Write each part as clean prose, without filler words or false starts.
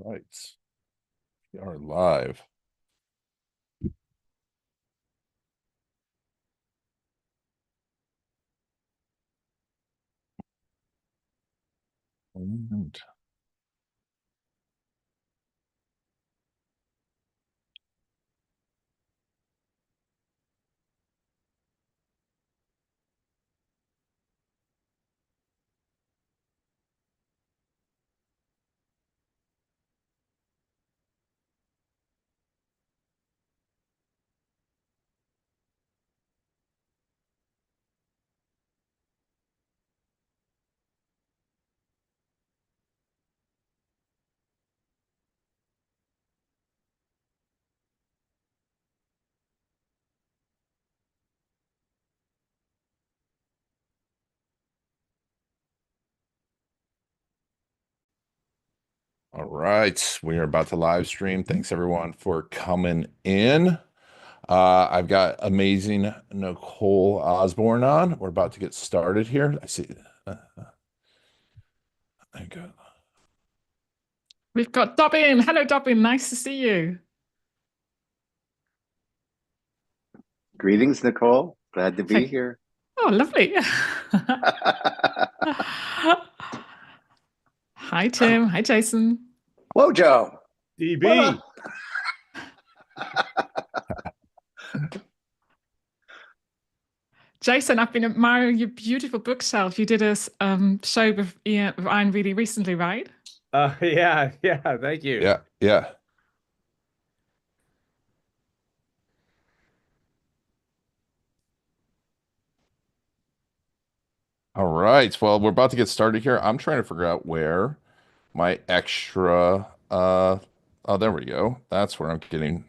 Right. We are live. And all right, we are about to live stream. Thanks everyone for coming in. I've got amazing Nicole Osborne on. We're about to get started here. I see. Thank you. We've got Dobbin. Hello, Dobbin. Nice to see you. Greetings, Nicole. Glad to be here. Oh, lovely. Hi, Tim. Hi, Jason. Whoa, Joe. DB. Jason, I've been admiring your beautiful bookshelf. You did a show with Ian really recently, right? Yeah. Thank you. Yeah. All right. Well, we're about to get started here. I'm trying to figure out where my extra oh, there we go. That's where I'm getting.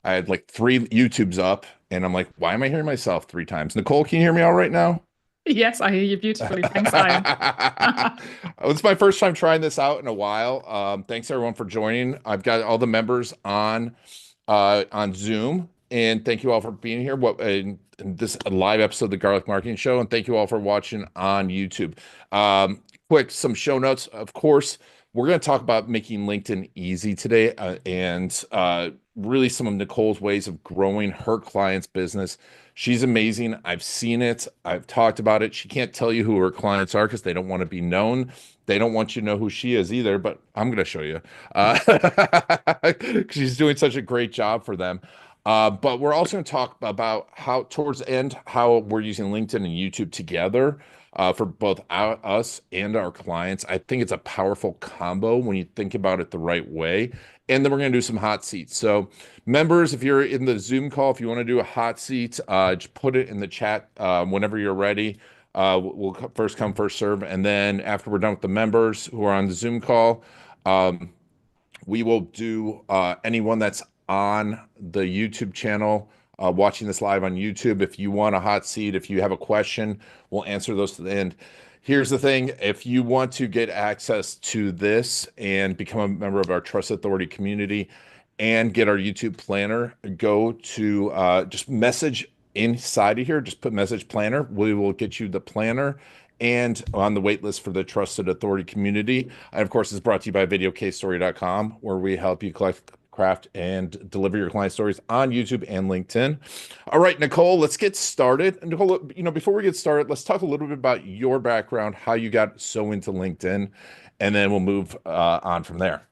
I had like 3 YouTubes up, and I'm like, why am I hearing myself 3 times? Nicole, can you hear me all right now? Yes, I hear you beautifully. Thanks, Ian. It's my first time trying this out in a while. Thanks everyone for joining. I've got all the members on Zoom, and thank you all for being here. In this live episode of the Garlic Marketing Show, and thank you all for watching on YouTube. Some show notes, of course. We're going to talk about making LinkedIn easy today, and really some of Nicole's ways of growing her client's business. She's amazing. I've seen it. I've talked about it. She can't tell you who her clients are because they don't want to be known. They don't want you to know who she is either, but I'm going to show you. She's doing such a great job for them. But we're also going to talk about how, towards the end, how we're using LinkedIn and YouTube together for both us and our clients. I think it's a powerful combo when you think about it the right way. And then we're going to do some hot seats. So members, if you're in the Zoom call, if you want to do a hot seat, just put it in the chat whenever you're ready. We'll first come, first serve. And then after we're done with the members who are on the Zoom call, we will do anyone that's on the YouTube channel watching this live on YouTube. If you want a hot seat, if you have a question, we'll answer those to the end. Here's the thing. If you want to get access to this and become a member of our Trust Authority community and get our YouTube planner, go to just message inside of here. Just put message planner. We will get you the planner and on the wait list for the Trusted Authority community. And of course, it's brought to you by videocasestory.com, where we help you collect, craft, and deliver your client stories on YouTube and LinkedIn. All right, Nicole, let's get started. And Nicole, before we get started, let's talk a little bit about your background, how you got so into LinkedIn, and then we'll move on from there.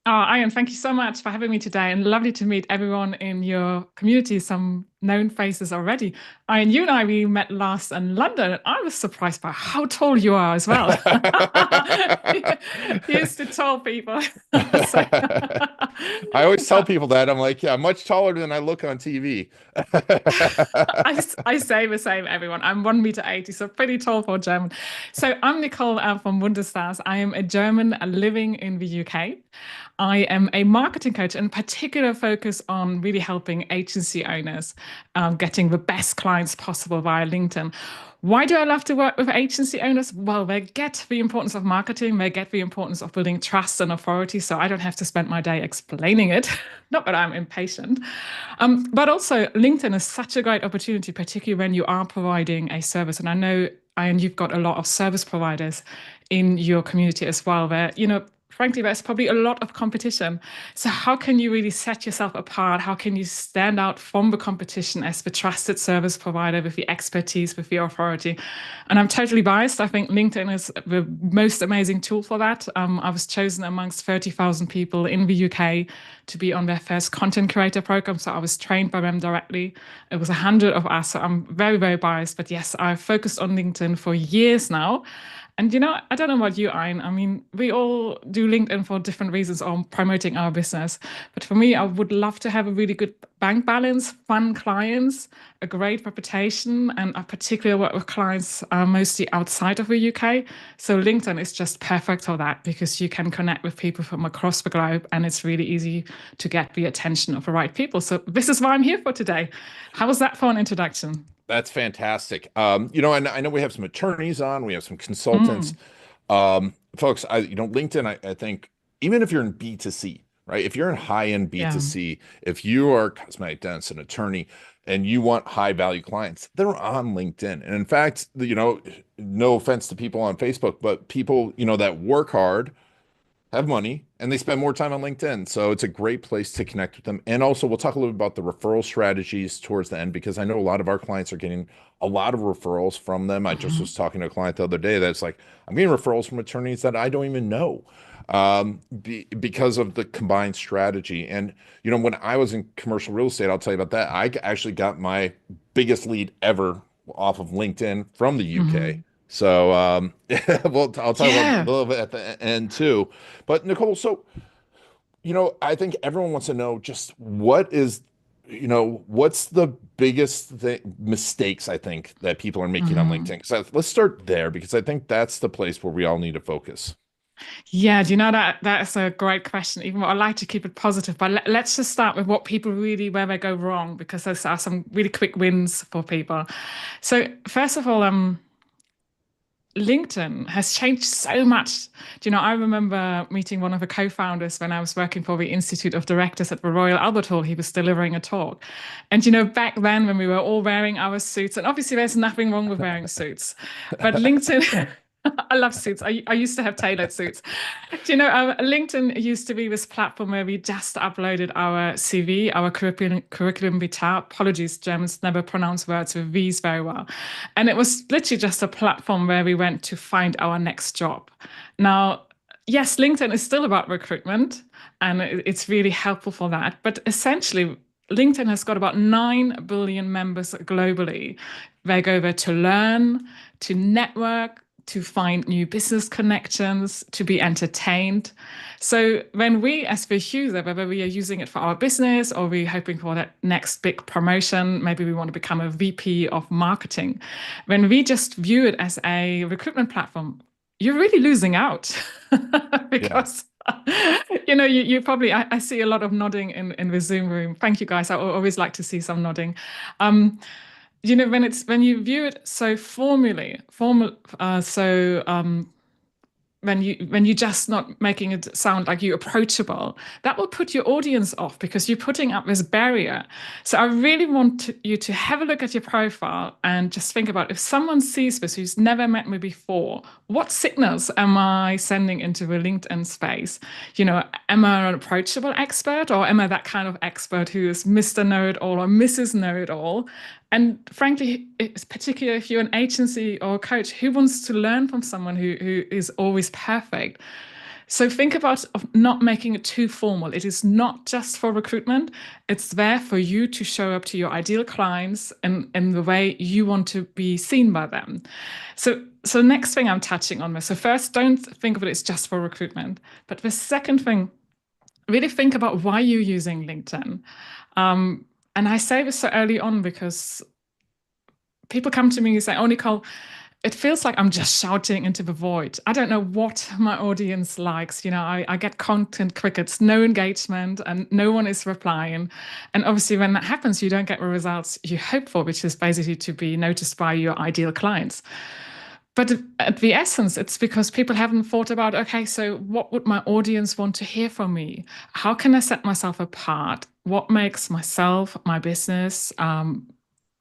Oh, Ian, thank you so much for having me today, and lovely to meet everyone in your community, some known faces already. Ian, you and I, we met last in London, and I was surprised by how tall you are as well. Used to tall people. I always tell people that. I'm like, yeah, I'm much taller than I look on TV. I say the same, everyone. I'm 1 meter 80, so pretty tall for a German. So I'm Nicole from Wunderstars. I am a German living in the UK. I am a marketing coach and particular focus on really helping agency owners getting the best clients possible via LinkedIn. Why do I love to work with agency owners? Well, they get the importance of marketing, they get the importance of building trust and authority, so I don't have to spend my day explaining it. Not that I'm impatient. But also, LinkedIn is such a great opportunity, particularly when you are providing a service. And I know, Ian, you've got a lot of service providers in your community as well, where, frankly, there's probably a lot of competition. So how can you really set yourself apart? How can you stand out from the competition as the trusted service provider with the expertise, with the authority? And I'm totally biased. I think LinkedIn is the most amazing tool for that. I was chosen amongst 30,000 people in the UK to be on their first content creator program. So I was trained by them directly. It was 100 of us. So I'm very, very biased. But yes, I've focused on LinkedIn for years now. And I don't know about you, Ayn. I mean, we all do LinkedIn for different reasons on promoting our business. But for me, I would love to have a really good bank balance, fun clients, a great reputation, and I particularly work with clients mostly outside of the UK. So LinkedIn is just perfect for that because you can connect with people from across the globe, and it's really easy to get the attention of the right people. So this is why I'm here for today. How was that for an introduction? That's fantastic. And I know we have some attorneys on, we have some consultants. Mm, Folks, LinkedIn, I think, even if you're in B2C, right? If you're in high-end yeah. B2C, if you are a cosmetic dentist, an attorney, and you want high-value clients, they're on LinkedIn. And in fact, no offense to people on Facebook, but people, that work hard, have money, and they spend more time on LinkedIn. So it's a great place to connect with them. And also, we'll talk a little bit about the referral strategies towards the end, because I know a lot of our clients are getting a lot of referrals from them. I just Mhm. was talking to a client the other day that's like, I'm getting referrals from attorneys that I don't even know, because of the combined strategy. And, when I was in commercial real estate, I'll tell you about that. I actually got my biggest lead ever off of LinkedIn from the UK. Mhm. So, I'll talk about a Yeah. little bit at the end too. But Nicole, so, I think everyone wants to know just what's the biggest mistakes I think that people are making on Mhm. LinkedIn? So let's start there, because I think that's the place where we all need to focus. Yeah, do you know that's a great question. Even though I like to keep it positive, but let's just start with what people really where they go wrong, because those are some really quick wins for people. So first of all, LinkedIn has changed so much. I remember meeting one of the co-founders when I was working for the Institute of Directors at the Royal Albert Hall. He was delivering a talk. And back then when we were all wearing our suits, and obviously there's nothing wrong with wearing suits, but LinkedIn, I love suits. I used to have tailored suits. LinkedIn used to be this platform where we just uploaded our CV, our curriculum vitae. Apologies, Germans never pronounce words with V's very well. And it was literally just a platform where we went to find our next job. Now, yes, LinkedIn is still about recruitment, and it's really helpful for that. But essentially, LinkedIn has got about 9 billion members globally. They go there to learn, to network, to find new business connections, to be entertained. So when we, as the user, whether we are using it for our business or we're hoping for that next big promotion, maybe we want to become a VP of marketing, when we just view it as a recruitment platform, you're really losing out Yeah. because you probably I see a lot of nodding in the Zoom room. Thank you guys. I always like to see some nodding. Um, when you view it so when you just not making it sound like you're approachable, that will put your audience off because you're putting up this barrier. So I really want you to have a look at your profile and just think about, if someone sees this who's never met me before, what signals am I sending into the LinkedIn space? Am I an approachable expert, or am I that kind of expert who is Mr. Know-it-all or Mrs. Know-it-all? And frankly, it's particularly if you're an agency or a coach, who wants to learn from someone who is always perfect? So think about of not making it too formal. It is not just for recruitment. It's there for you to show up to your ideal clients in the way you want to be seen by them. So next thing I'm touching on this. So first, don't think of it as just for recruitment. But the second thing, really think about why you're using LinkedIn. Um, and I say this so early on because people come to me and say, "Oh, Nicole, it feels like I'm just shouting into the void. I don't know what my audience likes. I get content crickets, no engagement, and no one is replying." And obviously, when that happens, you don't get the results you hope for, which is basically to be noticed by your ideal clients. But at the essence, it's because people haven't thought about, okay, so what would my audience want to hear from me? How can I set myself apart? What makes myself, my business,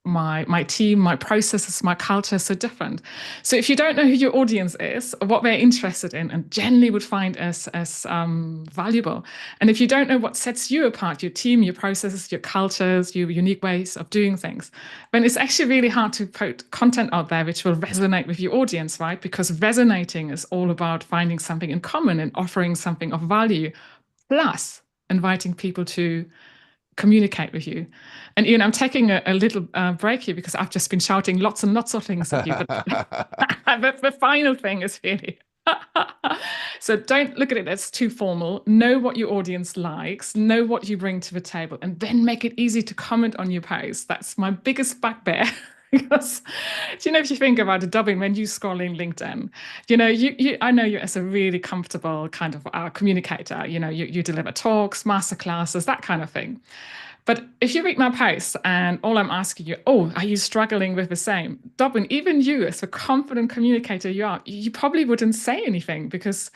my team, my processes, my culture is so different. So if you don't know who your audience is or what they're interested in, and generally would find as valuable, and if you don't know what sets you apart, your team, your processes, your cultures, your unique ways of doing things, then it's actually really hard to put content out there which will resonate with your audience, right? Because resonating is all about finding something in common and offering something of value, plus inviting people to communicate with you. And Ian, I'm taking a little break here because I've just been shouting lots and lots of things at you. But the final thing is really so don't look at it as too formal. Know what your audience likes, know what you bring to the table, and then make it easy to comment on your post. That's my biggest bugbear. Because, if you think about it, Dublin, when you scrolling LinkedIn, I know you as a really comfortable kind of communicator. You deliver talks, masterclasses, that kind of thing. But if you read my posts and all I'm asking you, oh, are you struggling with the same? Dublin, even you as a confident communicator you are, you probably wouldn't say anything because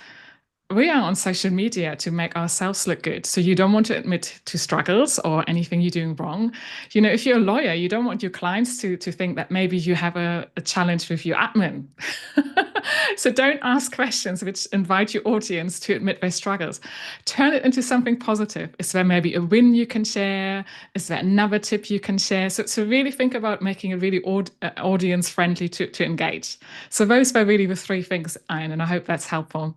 we are on social media to make ourselves look good. So you don't want to admit to struggles or anything you're doing wrong. If you're a lawyer, you don't want your clients to think that maybe you have a challenge with your admin. So don't ask questions which invite your audience to admit their struggles. Turn it into something positive. Is there maybe a win you can share? Is there another tip you can share? So really think about making it really audience friendly to engage. So those were really the three things, Ian, and I hope that's helpful.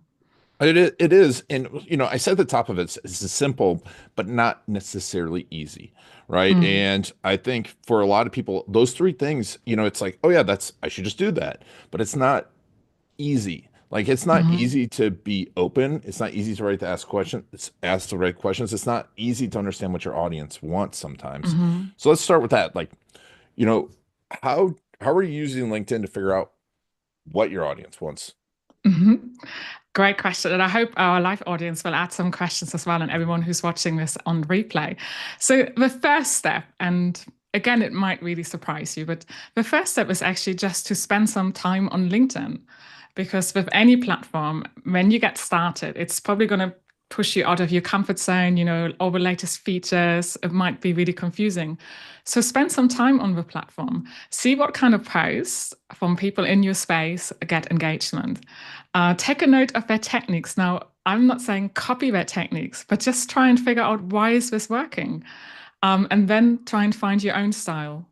It is. And, I said at the top of it, it's simple, but not necessarily easy. Right. And I think for a lot of people, those three things, it's like, oh, yeah, I should just do that. But it's not easy. Like, it's not easy to be open. It's not easy to ask questions, ask the right questions. It's not easy to understand what your audience wants sometimes. So let's start with that. Like, how are you using LinkedIn to figure out what your audience wants? Great question. And I hope our live audience will add some questions as well, and everyone who's watching this on replay. So the first step, and again, it might really surprise you, but the first step is actually just to spend some time on LinkedIn. Because with any platform, when you get started, it's probably going to push you out of your comfort zone, all the latest features. It might be really confusing. So spend some time on the platform. See what kind of posts from people in your space get engagement. Take a note of their techniques. Now, I'm not saying copy their techniques, but just try and figure out why is this working? And then try and find your own style.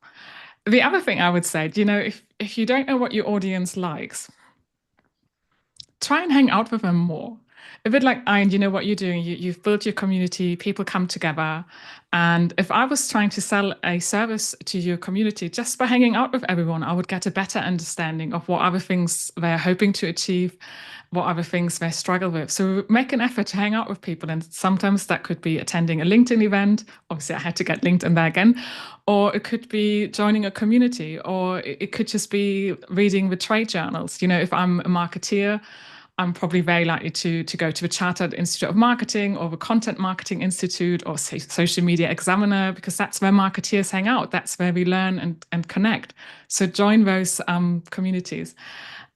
The other thing I would say, if you don't know what your audience likes, try and hang out with them more. A bit like, Ian, you know what you're doing. You've built your community, people come together. And if I was trying to sell a service to your community, just by hanging out with everyone, I would get a better understanding of what other things they're hoping to achieve, what other things they struggle with. So make an effort to hang out with people. And sometimes that could be attending a LinkedIn event. Obviously, I had to get LinkedIn there again. Or it could be joining a community, or it could just be reading the trade journals. If I'm a marketeer, I'm probably very likely to go to the Chartered Institute of Marketing or the Content Marketing Institute or Social Media Examiner, because that's where marketeers hang out. That's where we learn and connect. So join those communities.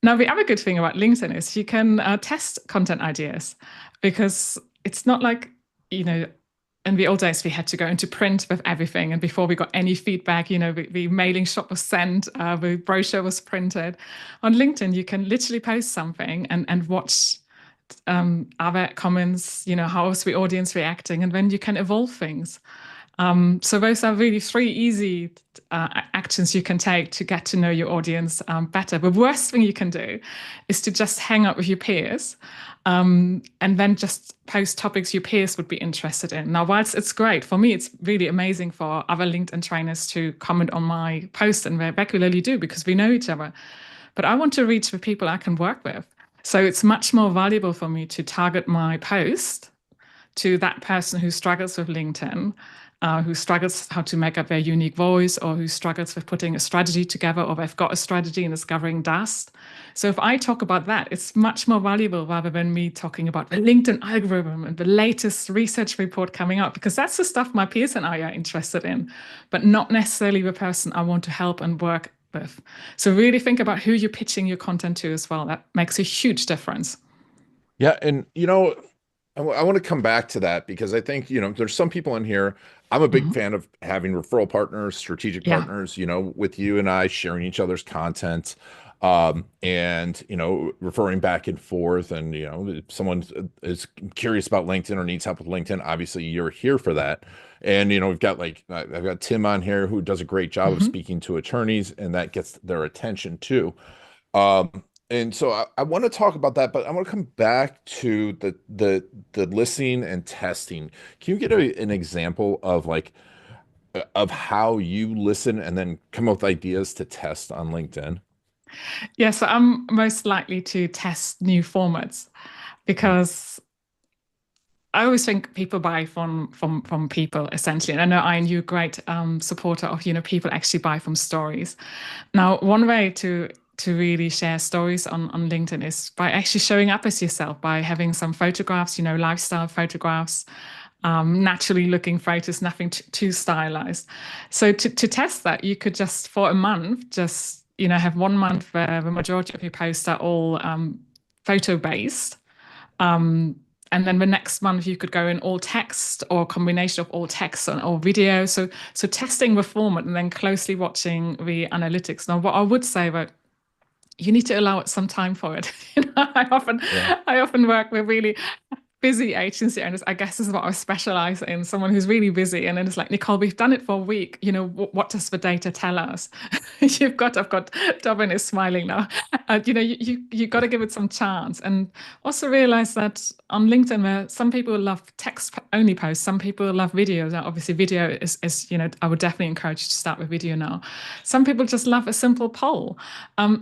Now, the other good thing about LinkedIn is you can test content ideas, because it's not like, in the old days, we had to go into print with everything. And before we got any feedback, the mailing shop was sent, the brochure was printed. On LinkedIn, you can literally post something and watch other comments, how is the audience reacting? And then you can evolve things. So those are really three easy actions you can take to get to know your audience better. The worst thing you can do is to just hang out with your peers and then just post topics your peers would be interested in. Now, whilst it's great, for me, it's really amazing for other LinkedIn trainers to comment on my posts, and they regularly do because we know each other. But I want to reach the people I can work with. So it's much more valuable for me to target my post to that person who struggles with LinkedIn, who struggles how to make up their unique voice, or who struggles with putting a strategy together, or they've got a strategy and is gathering dust. So if I talk about that, it's much more valuable rather than me talking about the LinkedIn algorithm and the latest research report coming out, because that's the stuff my peers and I are interested in, but not necessarily the person I want to help and work with. So really think about who you're pitching your content to as well. That makes a huge difference. Yeah. And, I want to come back to that because I think, there's some people in here. I'm a big Mhm. fan of having referral partners, strategic Yeah. partners, with you and I sharing each other's content, and, referring back and forth. And, if someone is curious about LinkedIn or needs help with LinkedIn, obviously you're here for that. And, we've got I've got Tim on here who does a great job of Mhm. speaking to attorneys, and that gets their attention too. And so I want to talk about that, but I want to come back to the listening and testing. Can you get an example of of how you listen and then come up with ideas to test on LinkedIn? Yeah, so I'm most likely to test new formats because I always think people buy from people essentially. And I know Ian, you're a great supporter of, people actually buy from stories. Now, one way to really share stories on LinkedIn is by actually showing up as yourself, by having some photographs, lifestyle photographs, naturally looking photos, nothing too stylized. So to test that, you could just for a month, just have 1 month where the majority of your posts are all photo based. Um, and then the next month you could go in all text or a combination of all text and all video. So testing the format and then closely watching the analytics. Now, what I would say that you need to allow it some time for it. Yeah. I often work with really busy agency owners. I guess this is what I specialize in, someone who's really busy. And then it's like, Nicole, we've done it for a week. What does the data tell us? I've got Dobbin is smiling now. You got to give it some chance. And also realize that on LinkedIn, where some people love text only posts, some people love videos. Now, obviously, video is, I would definitely encourage you to start with video now. Some people just love a simple poll.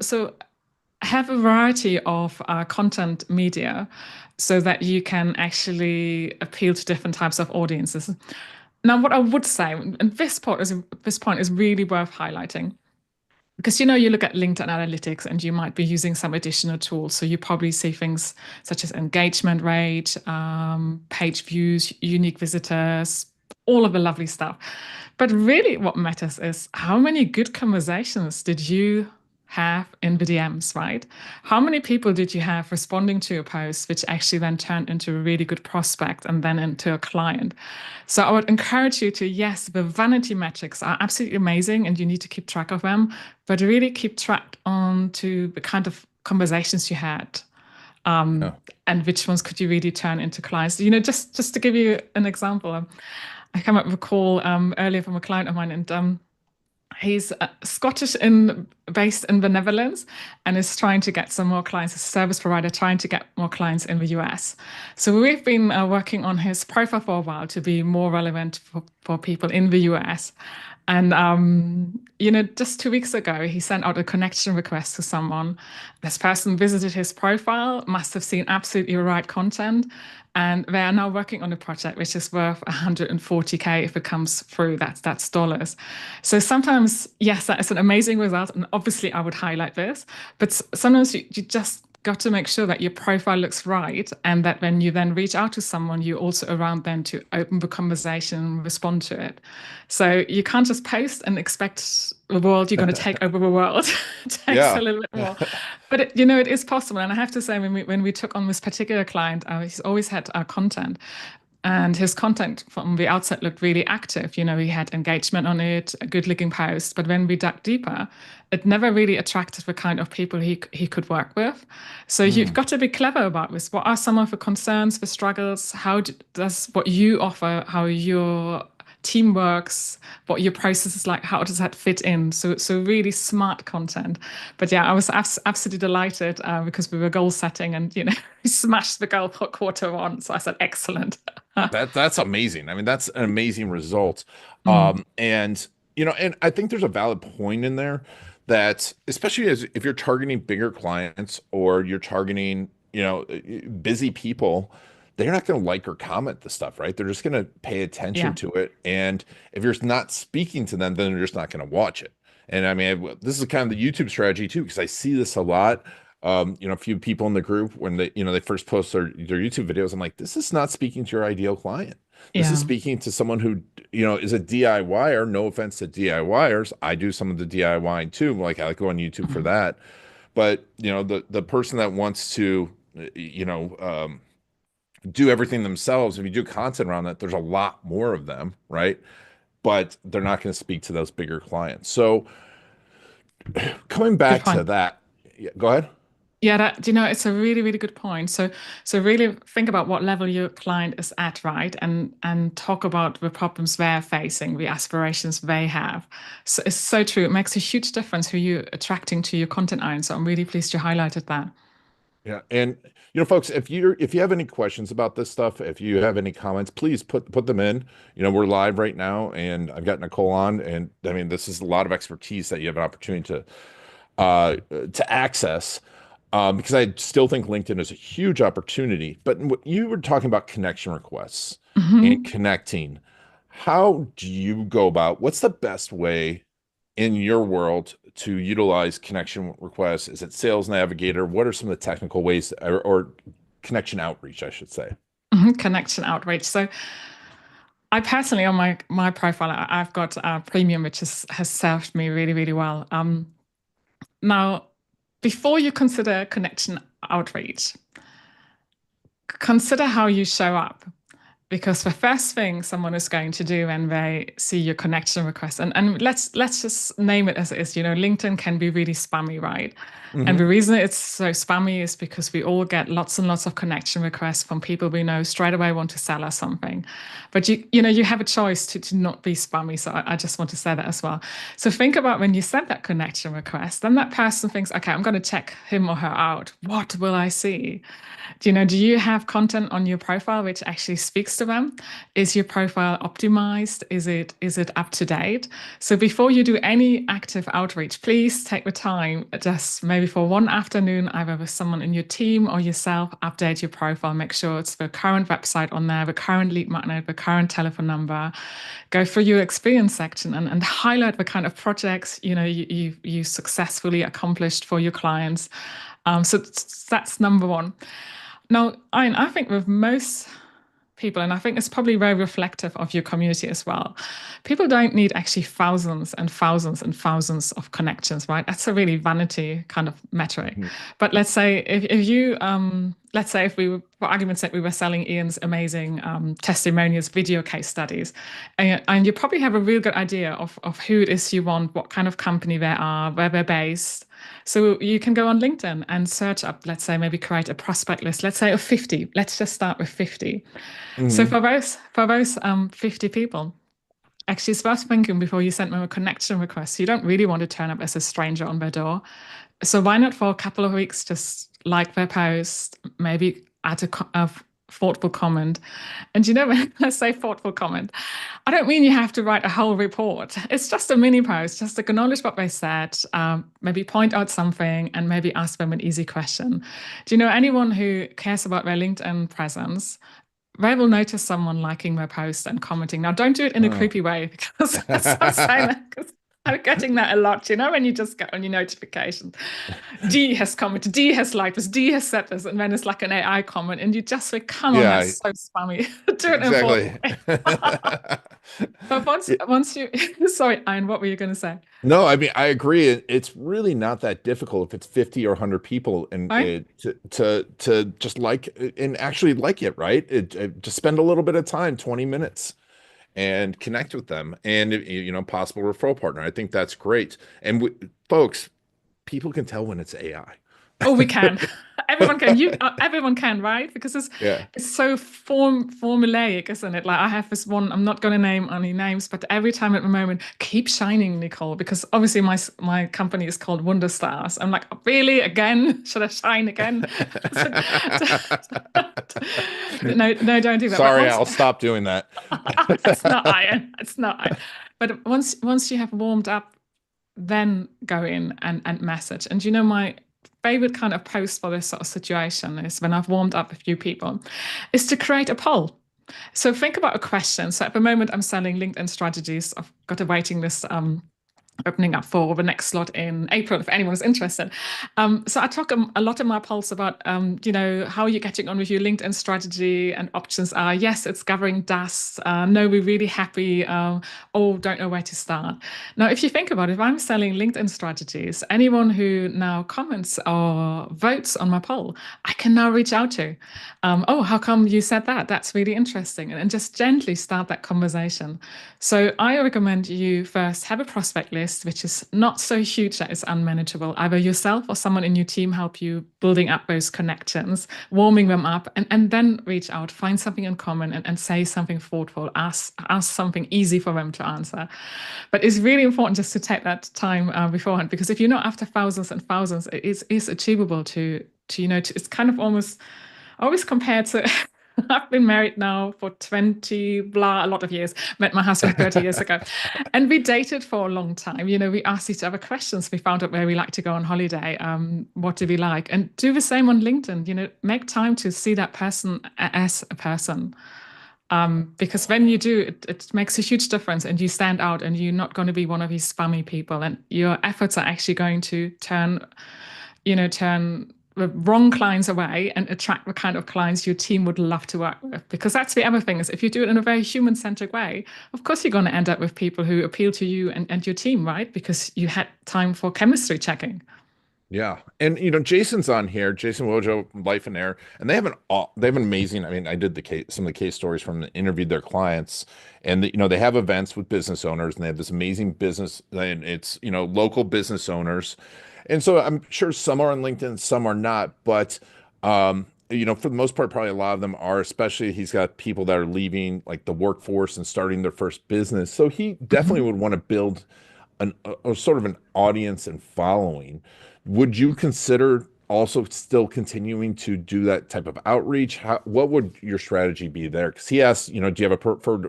So have a variety of content media so that you can actually appeal to different types of audiences. Now, what I would say, and this point is really worth highlighting, because you look at LinkedIn analytics and you might be using some additional tools. So you probably see things such as engagement rate, page views, unique visitors, all of the lovely stuff. But really, what matters is how many good conversations did you have in the DMs, right? How many people did you have responding to your post, which actually then turned into a really good prospect and then into a client? So I would encourage you to, yes, the vanity metrics are absolutely amazing and you need to keep track of them, but really keep track on to the kind of conversations you had. Yeah. And which ones could you really turn into clients? Just to give you an example, I came up with a call earlier from a client of mine, and he's Scottish based in the Netherlands and is trying to get some more clients, a service provider trying to get more clients in the US. So we've been working on his profile for a while to be more relevant for people in the US. And just 2 weeks ago, he sent out a connection request to someone. This person visited his profile, must have seen absolutely right content, and they are now working on a project which is worth 140K if it comes through. That's dollars. So sometimes, yes, that is an amazing result, and obviously I would highlight this. But sometimes you just got to make sure that your profile looks right, and that when you then reach out to someone, you're also around then to open the conversation and respond to it. So you can't just post and expect the world, you're going to take over the world. It takes a Yeah. little bit more. But it is possible. And I have to say, when we took on this particular client, he's always had content. And his content from the outset looked really active. He had engagement on it, a good looking post. But when we dug deeper, it never really attracted the kind of people he could work with. So you've Mm. got to be clever about this. What are some of the concerns, the struggles? How does what you offer, how your team works, what your process is like, how does that fit in? So really smart content. But yeah, I was absolutely delighted because we were goal setting and, we smashed the goal for quarter one. So I said, excellent. That's amazing. I mean, that's an amazing result. Mm, And I think there's a valid point in there that especially as if you're targeting bigger clients or you're targeting, busy people, they're not going to like or comment the stuff, right? They're just going to pay attention yeah. to it. And if you're not speaking to them, then they're just not going to watch it. And I mean, this is kind of the YouTube strategy too, because I see this a lot. A few people in the group when they first post their YouTube videos, I'm like, this is not speaking to your ideal client. This is Yeah. speaking to someone who, is a DIYer. No offense to DIYers. I do some of the DIY too. Like I go on YouTube for Mhm. that. But the person that wants to, you know, um, do everything themselves, if you do content around that, there's a lot more of them, right? But they're not going to speak to those bigger clients. So coming Good back to point. that, yeah, go ahead. Yeah, it's a really, really good point. So really think about what level your client is at, right? And talk about the problems they're facing, the aspirations they have. So it's so true. It makes a huge difference who you're attracting to your content iron. So I'm really pleased you highlighted that. Yeah, and folks, if you have any questions about this stuff, if you have any comments, please put them in. We're live right now, and I've got Nicole on, and I mean, this is a lot of expertise that you have an opportunity to access, because I still think LinkedIn is a huge opportunity. But what you were talking about connection requests and Hmm. connecting, how do you go about? What's the best way in your world to utilize connection requests? Is it Sales Navigator? What are some of the technical ways, or connection outreach, I should say? Connection outreach. So I personally, on my profile, I've got premium, which has served me really, really well. Now, before you consider connection outreach, consider how you show up. Because the first thing someone is going to do when they see your connection request, and let's just name it as it is, LinkedIn can be really spammy, right? And the Hmm. reason it's so spammy is because we all get lots and lots of connection requests from people we know straight away want to sell us something. But you have a choice to not be spammy. So I just want to say that as well. So think about when you send that connection request, then that person thinks, okay, I'm going to check him or her out. What will I see? Do you have content on your profile which actually speaks to them? Is your profile optimized? Is it up to date? So before you do any active outreach, please take the time, just maybe for one afternoon, either with someone in your team or yourself, update your profile, make sure it's the current website on there, the current lead magnet, the current telephone number. Go through your experience section and highlight the kind of projects you successfully accomplished for your clients. So that's number one. Now, I think with most people, and I think it's probably very reflective of your community as well, people don't need actually thousands and thousands and thousands of connections, right? That's a really vanity kind of metric. But let's say if you, let's say if we were, for argument's sake, we were selling Ian's amazing testimonials, video case studies, and you probably have a real good idea of who it is you want, what kind of company they are, where they're based. So you can go on LinkedIn and search up, let's say, maybe create a prospect list, let's say of 50. Let's just start with 50. So Hmm. for those 50 people, actually it's worth thinking before you send them a connection request. You don't really want to turn up as a stranger on their door. So why not for a couple of weeks just like their post, maybe add a thoughtful comment. And when I say thoughtful comment, I don't mean you have to write a whole report. It's just a mini post, just acknowledge what they said, maybe point out something, and maybe ask them an easy question. Do you know anyone who cares about their LinkedIn presence? They will notice someone liking their post and commenting. Now, don't do it in a Oh. creepy way because I'm saying that because I'm getting that a lot, when you just get on your notifications. D has commented, D has liked this, D has said this, and then it's like an AI comment, and you just think, come on, Yeah, that's so spammy. Do it in a thoughtful exactly. way. But once you, sorry, Ian, what were you going to say? No, I mean, I agree. It's really not that difficult if it's 50 or 100 people, and Right? to just like and actually like it, right? Just spend a little bit of time, 20 minutes, and connect with them, and possible referral partner. I think that's great. And folks, people can tell when it's AI. Oh, we can. Everyone can. Everyone can, right? Because it's Yeah. it's so formulaic, isn't it? Like I have this one. I'm not going to name any names, but every time at the moment, keep shining, Nicole. Because obviously my company is called Wonder Stars. I'm like, really again? Should I shine again? No, no, don't do that. But Sorry, once I'll stop doing that. it's not iron. It's not iron. But once you have warmed up, then go in and message. And my favorite kind of post for this sort of situation is when I've warmed up a few people, is to create a poll. So think about a question. So at the moment, I'm selling LinkedIn strategies. I've got a waiting list opening up for the next slot in April if anyone's interested. So I talk a lot in my pulse about, how you're getting on with your LinkedIn strategy, and options are, yes, it's gathering dust. No, we're really happy. Oh, don't know where to start. Now, if you think about it, if I'm selling LinkedIn strategies, anyone who now comments or votes on my poll, I can now reach out to. Oh, how come you said that? That's really interesting. And just gently start that conversation. So I recommend you first have a prospect list, which is not so huge that it's unmanageable. Either yourself or someone in your team help you building up those connections, warming them up, and then reach out, find something in common, and say something thoughtful, ask something easy for them to answer. But it's really important just to take that time beforehand, because if you're not after thousands and thousands, it is achievable it's kind of almost always compared to I've been married now for 20, blah, a lot of years. Met my husband 30 years ago. And we dated for a long time. We asked each other questions. We found out where we like to go on holiday. What do we like? And do the same on LinkedIn. Make time to see that person as a person. Because when you do, it makes a huge difference, and you stand out, and you're not going to be one of these spammy people. And your efforts are actually going to turn the wrong clients away and attract the kind of clients your team would love to work with. Because that's the other thing, is if you do it in a very human-centric way, of course you're going to end up with people who appeal to you and your team, right? Because you had time for chemistry checking. Yeah. And Jason's on here, Jason Wojo, Life and Air, and they have an amazing, I mean, I did some of the case stories from interviewed their clients, and they have events with business owners, and they have this amazing business, and it's, local business owners. And so I'm sure some are on LinkedIn, some are not, but for the most part, probably a lot of them are, especially he's got people that are leaving like the workforce and starting their first business. So he definitely would want to build a sort of an audience and following. Would you consider also still continuing to do that type of outreach? What would your strategy be there? Because he asked, do you have a preferred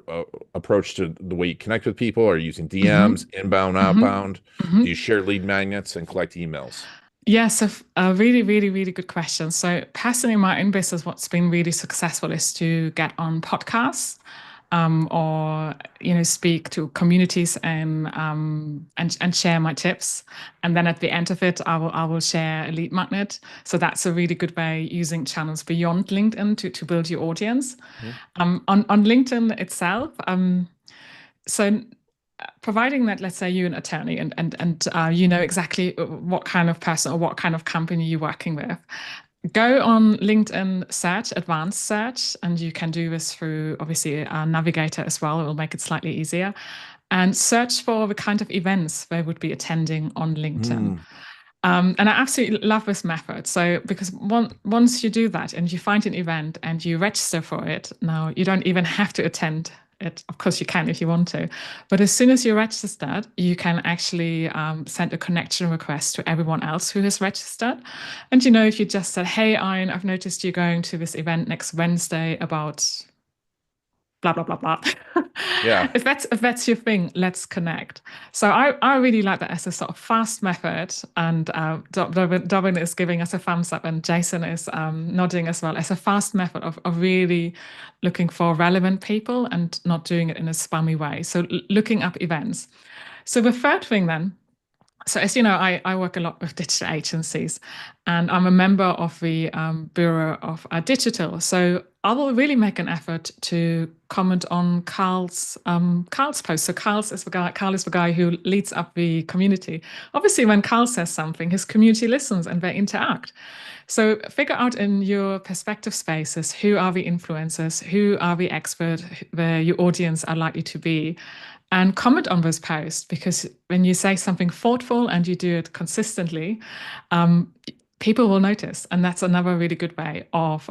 approach to the way you connect with people? Are you using DMs, inbound, outbound? Do you share lead magnets and collect emails? Yes, a really, really, really good question. So personally, in my own business, what's been really successful is to get on podcasts, or speak to communities and share my tips. And then at the end of it, I will share a lead magnet. So that's a really good way, using channels beyond LinkedIn to build your audience. On LinkedIn itself, so providing that, let's say you're an attorney and you know exactly what kind of person or what kind of company you're working with, go on LinkedIn search, advanced search, and you can do this through obviously a navigator as well. It will make it slightly easier. And search for the kind of events they would be attending on LinkedIn. And I absolutely love this method. So, because once you do that and you find an event and you register for it, now you don't even have to attend it. Of course, you can if you want to. But as soon as you're registered, you can actually send a connection request to everyone else who has registered. And, if you just said, hey, Ian, I've noticed you're going to this event next Wednesday about blah blah blah blah. Yeah. If that's your thing, let's connect. So I really like that as a sort of fast method, and Dobin is giving us a thumbs up, and Jason is nodding as well, as a fast method of really looking for relevant people and not doing it in a spammy way. So looking up events. So the third thing then. So as you know, I work a lot with digital agencies, and I'm a member of the Bureau of Digital. So I will really make an effort to comment on Carl's post. So Carl is the guy who leads up the community. Obviously, when Carl says something, his community listens and they interact. So figure out in your perspective spaces, who are the influencers, who are the experts, where your audience are likely to be, and comment on those posts. Because when you say something thoughtful and you do it consistently, people will notice. And that's another really good way of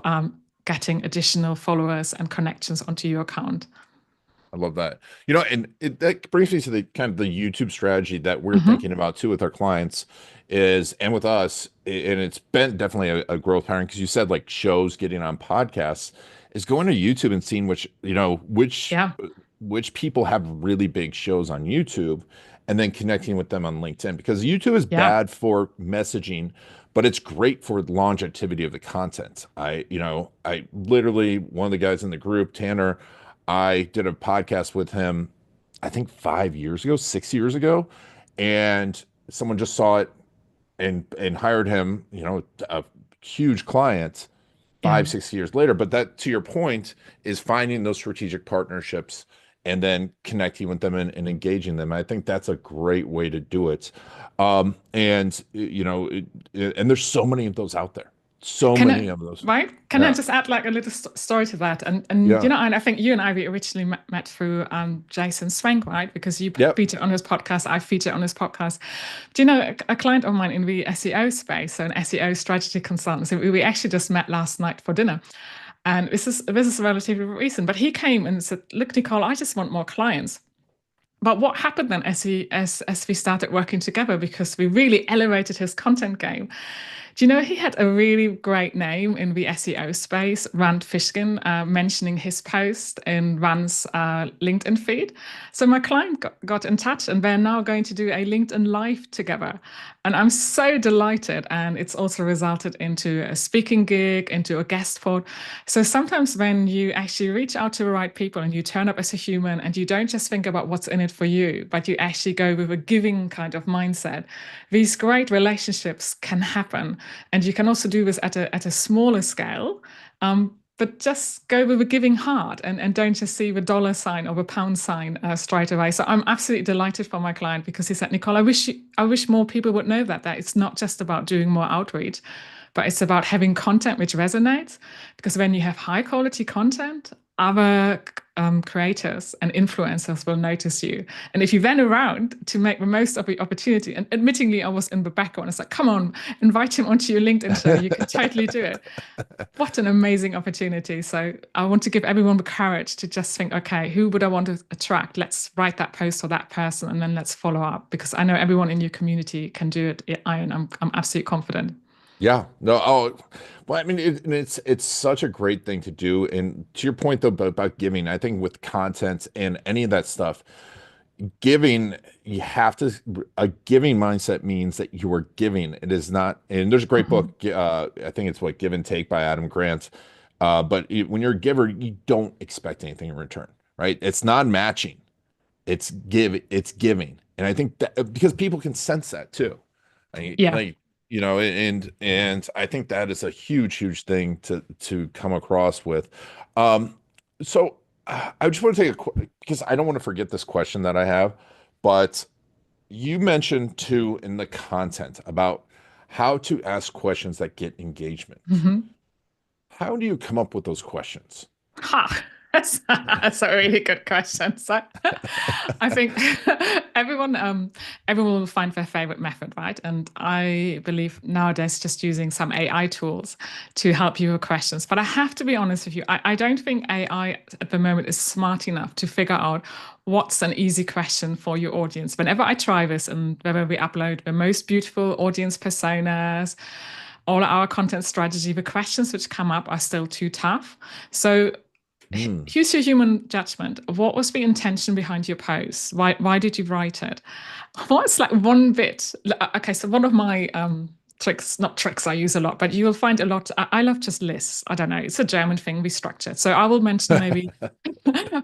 getting additional followers and connections onto your account. I love that. That brings me to the kind of the YouTube strategy that we're thinking about too with our clients and with us, and it's been definitely a growth pattern, because you said like shows getting on podcasts, is going to YouTube and seeing which people have really big shows on YouTube, and then connecting with them on LinkedIn, because YouTube is bad for messaging, but it's great for longevity of the content. I literally, one of the guys in the group, Tanner, I did a podcast with him, I think 5 years ago, 6 years ago. and someone just saw it and hired him, a huge client Yeah. 5, 6 years later. But that, to your point, is finding those strategic partnerships and then connecting with them and engaging them. I think that's a great way to do it. And there's so many of those out there. So Can many I, of those. right? Can I Yeah. just add like a little story to that? And Yeah. and I think you and I we originally met through Jason Swank, right? Because you Yep. featured on his podcast, I featured on his podcast. Do you know a client of mine in the SEO space, so an SEO strategy consultant? So we actually just met last night for dinner. And this is relatively recent, but he came and said, "Look, Nicole, I just want more clients." But what happened then as we started working together, because we really elevated his content game. Do you know he had a really great name in the SEO space, Rand Fishkin, mentioning his post in Rand's LinkedIn feed. So my client got in touch and they're now going to do a LinkedIn Live together. And I'm so delighted. And it's also resulted into a speaking gig, into a guest spot. So sometimes when you actually reach out to the right people and you turn up as a human and you don't just think about what's in it for you, but you actually go with a giving kind of mindset, these great relationships can happen. And you can also do this at a smaller scale. But just go with a giving heart and don't just see the dollar sign or the pound sign straight away. So I'm absolutely delighted for my client because he said, Nicole, I wish more people would know that it's not just about doing more outreach, but it's about having content which resonates. Because when you have high quality content, other creators and influencers will notice you. And if you then around to make the most of the opportunity, and admittingly, I was in the background, it's like, come on, invite him onto your LinkedIn show. You can totally do it. What an amazing opportunity. So I want to give everyone the courage to just think, okay, who would I want to attract? Let's write that post for that person and then let's follow up, because I know everyone in your community can do it. I'm absolutely confident. Yeah. No. Oh, well, I mean, and it's such a great thing to do. And to your point though about giving, I think with content and any of that stuff, giving, you have to, a giving mindset means that you are giving. It is not, and there's a great book, Mhm. I think it's what, Give and Take by Adam Grant. When you're a giver, you don't expect anything in return, right? It's not matching. It's giving. And I think that because people can sense that too. Yeah. Like, and I think that is a huge thing to come across with. Um, so I just want to take because I don't want to forget this question that I have, but you mentioned too in the content about how to ask questions that get engagement. Mhm. How do you come up with those questions? Ha! That's a really good question. So I think everyone will find their favorite method, right? And I believe nowadays just using some AI tools to help you with questions. But I have to be honest with you, I don't think AI at the moment is smart enough to figure out what's an easy question for your audience. Whenever I try this and whenever we upload the most beautiful audience personas, all our content strategy, the questions which come up are still too tough. So Hmm. here's your human judgment. What was the intention behind your post? Why did you write it? What's like one bit? Okay, so one of my tricks, not tricks I use a lot, but you will find a lot. I love just lists. I don't know. It's a German thing. We structured. So I will mention maybe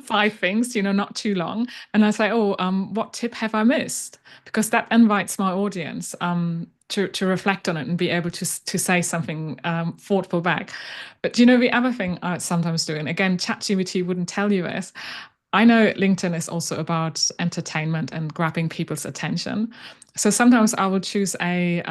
5 things, not too long. And I say, oh, what tip have I missed? Because that invites my audience to reflect on it and be able to say something thoughtful back. But the other thing I sometimes do, and again, ChatGPT wouldn't tell you this. I know LinkedIn is also about entertainment and grabbing people's attention. So sometimes I will choose a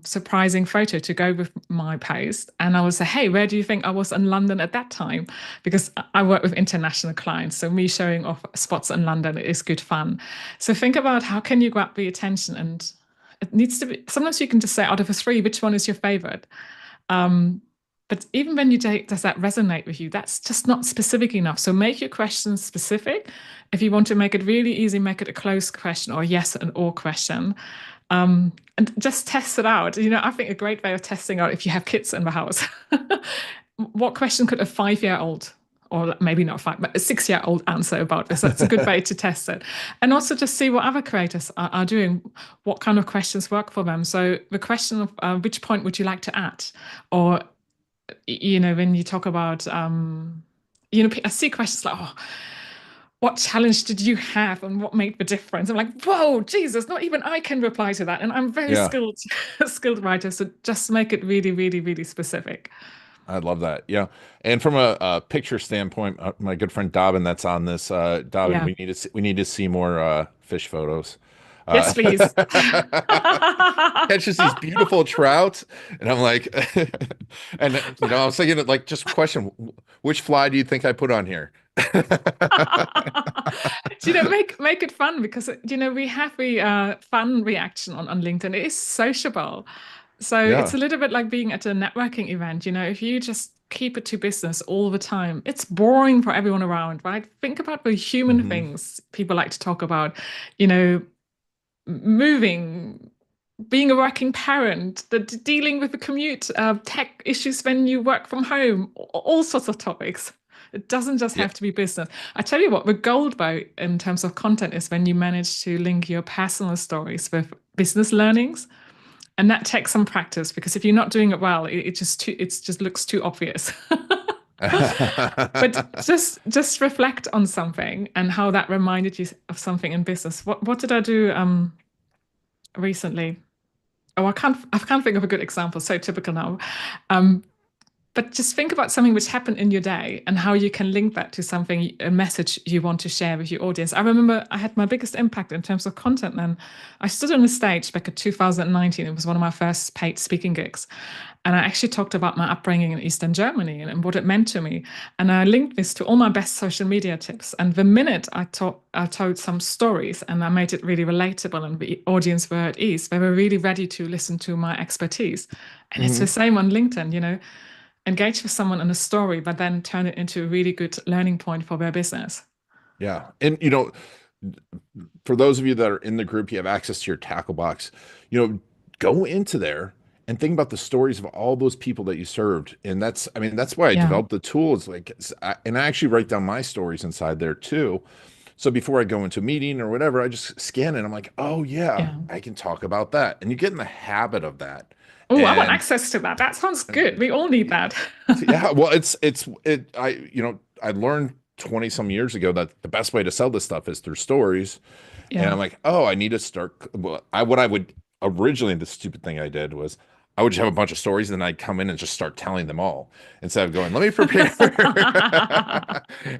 surprising photo to go with my post, and I will say, "Hey, where do you think I was in London at that time?" Because I work with international clients, so me showing off spots in London is good fun. So think about how can you grab the attention, and it needs to be. Sometimes you can just say out of the three, which one is your favorite? Um, but even when does that resonate with you? That's just not specific enough. So make your questions specific. If you want to make it really easy, make it a closed question or a yes and or question. And just test it out. I think a great way of testing out if you have kids in the house, what question could a 5-year-old, or maybe not five, but a 6-year-old answer about this? That's a good way to test it. And also just see what other creators are doing, what kind of questions work for them. So the question of which point would you like to add? Or when you talk about I see questions like, oh, what challenge did you have and what made the difference? I'm like, whoa, Jesus, not even I can reply to that. And I'm very Yeah. skilled, skilled writer. So just make it really, really, really specific. I love that. Yeah. And from a picture standpoint, my good friend Dobbin that's on this, Dobbin, Yeah. we need to see more fish photos. Yes, please. Catches these beautiful trout, and I'm like, and I was thinking like just question, which fly do you think I put on here? Make it fun because we have the fun reaction on LinkedIn. It is sociable. So it's Yeah. a little bit like being at a networking event. If you just keep it to business all the time, it's boring for everyone around, right? Think about the human Hmm. things people like to talk about, you know, moving, being a working parent, dealing with the commute, tech issues when you work from home, all sorts of topics. It doesn't just Yeah. have to be business. I tell you what, the gold boat in terms of content is when you manage to link your personal stories with business learnings. And that takes some practice because if you're not doing it well, it just looks too obvious. But just reflect on something and how that reminded you of something in business. What did I do recently? Oh, I can't think of a good example. So typical now. Um, but just think about something which happened in your day and how you can link that to something, a message you want to share with your audience. I remember I had my biggest impact in terms of content then. I stood on the stage back in 2019. It was one of my first paid speaking gigs. And I actually talked about my upbringing in Eastern Germany and what it meant to me. And I linked this to all my best social media tips. And the minute I told some stories and I made it really relatable and the audience were at ease, they were really ready to listen to my expertise. And it's the Hmm. same on LinkedIn, engage with someone in a story, but then turn it into a really good learning point for their business. Yeah. And for those of you that are in the group, you have access to your tackle box. Go into there and think about the stories of all those people that you served. And I mean, that's why I Yeah. developed the tools. And I actually write down my stories inside there too. So before I go into a meeting or whatever, I just scan it. I'm like, oh yeah, Yeah. I can talk about that. And you get in the habit of that. Oh, I want And access to that. That sounds good. We all need that. yeah, well, I learned 20 some years ago that the best way to sell this stuff is through stories. And Yeah. I'm like, oh, I need to start. Well, what I would originally, the stupid thing I did was I would just have a bunch of stories and then I'd come in and just start telling them all instead of going, let me prepare.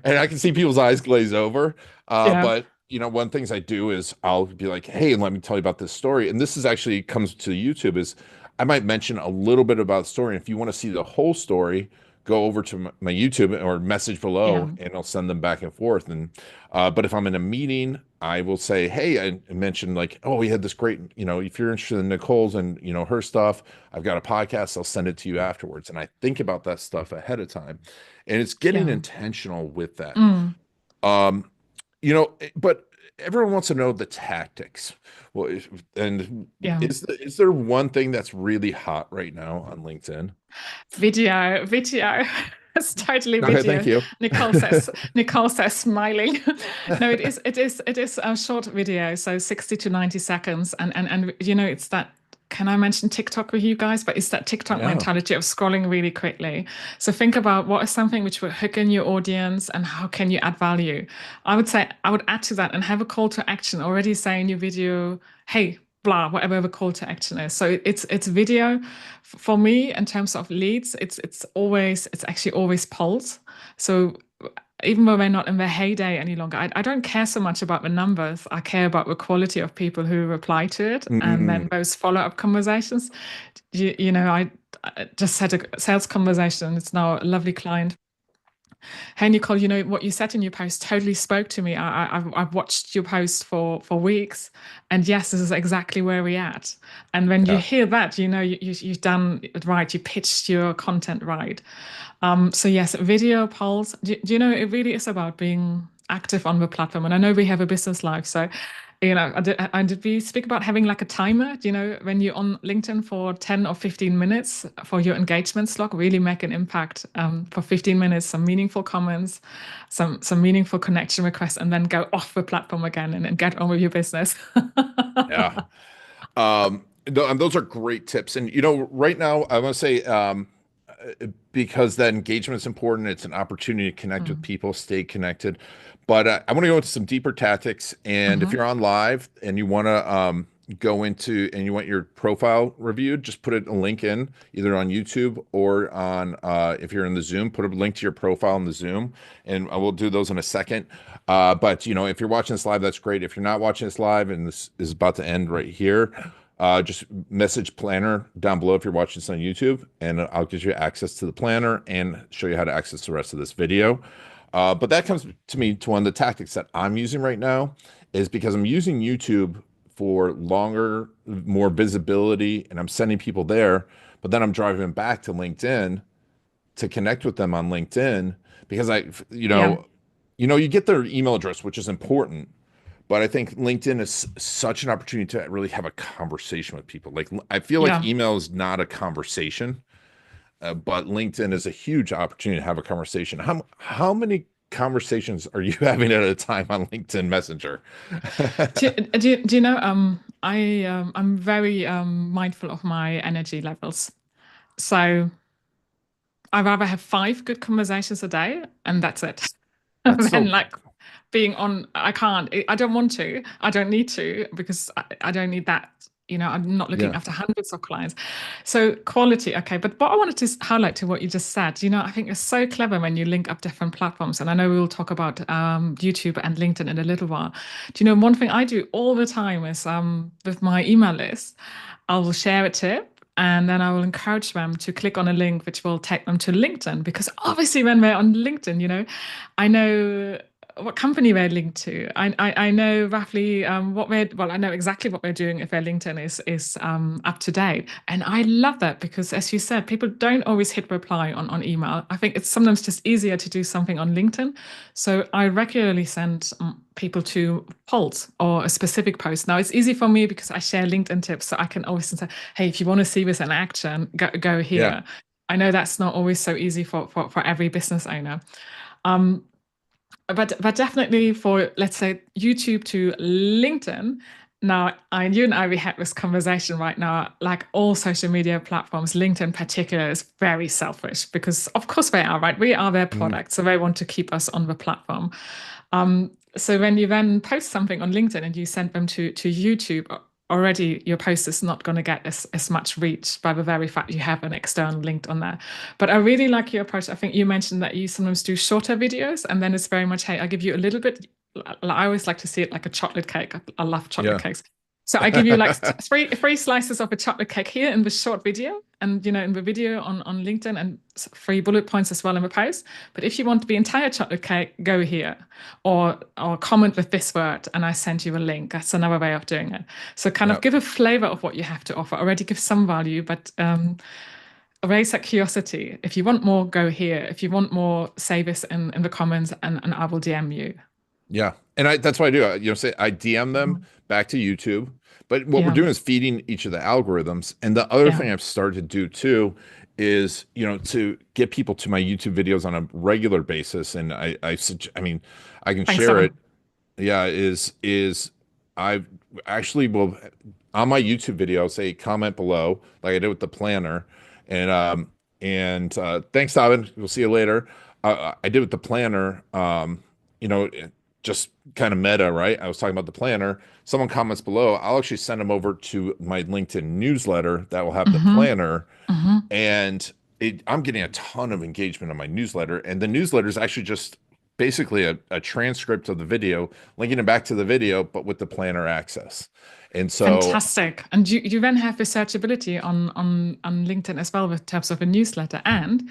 And I can see people's eyes glaze over. Yeah. But one of the things I do is I'll be like, hey, let me tell you about this story. And this is actually comes to YouTube is I might mention a little bit about the story. And if you want to see the whole story, go over to my YouTube or message below Yeah. and I'll send them back and forth. And but if I'm in a meeting, I will say, hey, I mentioned like, oh, we had this great, if you're interested in Nicole's and her stuff, I've got a podcast, I'll send it to you afterwards. And I think about that stuff ahead of time. And it's getting Yeah. intentional with that. Mm. Um, but everyone wants to know the tactics. Well, and Yeah. is there one thing that's really hot right now on LinkedIn? Video. It's totally Okay, thank video. you. Nicole says smiling. No, it is a short video, so 60 to 90 seconds. And it's that, can I mention TikTok with you guys? But it's that TikTok Yeah. mentality of scrolling really quickly. So think about what is something which will hook in your audience and how can you add value? I would say I would add to that and have a call to action. Already say in your video, hey, blah, whatever the call to action is. So it's video. For me, in terms of leads, it's actually always polls. So even though we're not in the heyday any longer, I don't care so much about the numbers. I care about the quality of people who reply to it, and Mm, then those follow-up conversations. I just had a sales conversation. It's now a lovely client. Hey Nicole, what you said in your post totally spoke to me. I've watched your post for weeks, and yes, this is exactly where we're at. And when you yeah. hear that, you've done it right. You pitched your content right. So yes, video polls. Do you know it really is about being active on the platform? And I know we have a business life, so did we speak about having like a timer? When you're on LinkedIn for 10 or 15 minutes for your engagement slot, really make an impact for 15 minutes, some meaningful comments, some meaningful connection requests, and then go off the platform again and get on with your business. Yeah. And those are great tips. And right now, I want to say, because that engagement is important. It's an opportunity to connect with Mm. people, stay connected. But I want to go into some deeper tactics. And if Hmm. you're on live and you want to go into and you want your profile reviewed, just put a link in either on YouTube or on if you're in the Zoom, put a link to your profile in the Zoom, and I will do those in a second. But if you're watching this live, that's great. If you're not watching this live and this is about to end right here, just message planner down below if you're watching this on YouTube, and I'll give you access to the planner and show you how to access the rest of this video. But that comes to me to one of the tactics that I'm using right now is because I'm using YouTube for longer, more visibility, and I'm sending people there. But then I'm driving them back to LinkedIn to connect with them on LinkedIn because Yeah. you get their email address, which is important. But I think LinkedIn is such an opportunity to really have a conversation with people. Like I feel like Yeah. email is not a conversation, but LinkedIn is a huge opportunity to have a conversation. How many conversations are you having at a time on LinkedIn Messenger? Do you know, I'm very mindful of my energy levels. So I rather have 5 good conversations a day, and that's it. That's Then so like being on, I can't, I don't want to, I don't need to, because I don't need that. I'm not looking yeah. after hundreds of clients. So quality, okay. But what I wanted to highlight to what you just said, I think it's so clever when you link up different platforms. And I know we will talk about YouTube and LinkedIn in a little while. Do you know, one thing I do all the time is with my email list, I will share a tip. And then I will encourage them to click on a link which will take them to LinkedIn. Because obviously, when we're on LinkedIn, I know what company we're linked to. I know roughly I know exactly what we're doing if their LinkedIn is up to date. And I love that because, as you said, people don't always hit reply on email. I think it's sometimes just easier to do something on LinkedIn. So I regularly send people to polls or a specific post. Now it's easy for me because I share LinkedIn tips, so I can always say, hey, if you want to see this in action, go Yeah. here. I know that's not always so easy for every business owner. Um, but definitely for, let's say, YouTube to LinkedIn. Now, you and I, we had this conversation right now, like all social media platforms, LinkedIn in particular is very selfish because, of course, they are, right? We are their Mhm. product, so they want to keep us on the platform. So when you then post something on LinkedIn and you send them to YouTube, already your post is not going to get as much reach by the very fact you have an external link on there. But I really like your approach. I think you mentioned that you sometimes do shorter videos, and then it's very much, hey, I give you a little bit. I always like to see it like a chocolate cake. I love chocolate Yeah. cakes. So I give you like three slices of a chocolate cake here in the short video, and in the video on LinkedIn, and 3 bullet points as well in the post. But if you want the entire chocolate cake, go here, or comment with this word, and I send you a link. That's another way of doing it. So kind of Yep. give a flavor of what you have to offer. Already give some value, but raise that curiosity. If you want more, go here. If you want more, say this in the comments, and I will DM you. Yeah. And that's what I do. Say I DM them Mhm. back to YouTube. But what we're Yeah, doing is feeding each of the algorithms. And the other yeah. thing I've started to do too is, to get people to my YouTube videos on a regular basis. And I mean, I can Thanks, share it. Evan. Yeah, is I actually will on my YouTube video say comment below, like I did with the planner, and thanks, Dobbin. We'll see you later. I did with the planner. Just kind of meta, right? I was talking about the planner. Someone comments below. I'll actually send them over to my LinkedIn newsletter that will have the Mm-hmm. planner, Mm-hmm. and I'm getting a ton of engagement on my newsletter. And the newsletter is actually just basically a transcript of the video, linking it back to the video, but with the planner access. And so, Fantastic. And you then have the searchability on LinkedIn as well with terms of a newsletter. And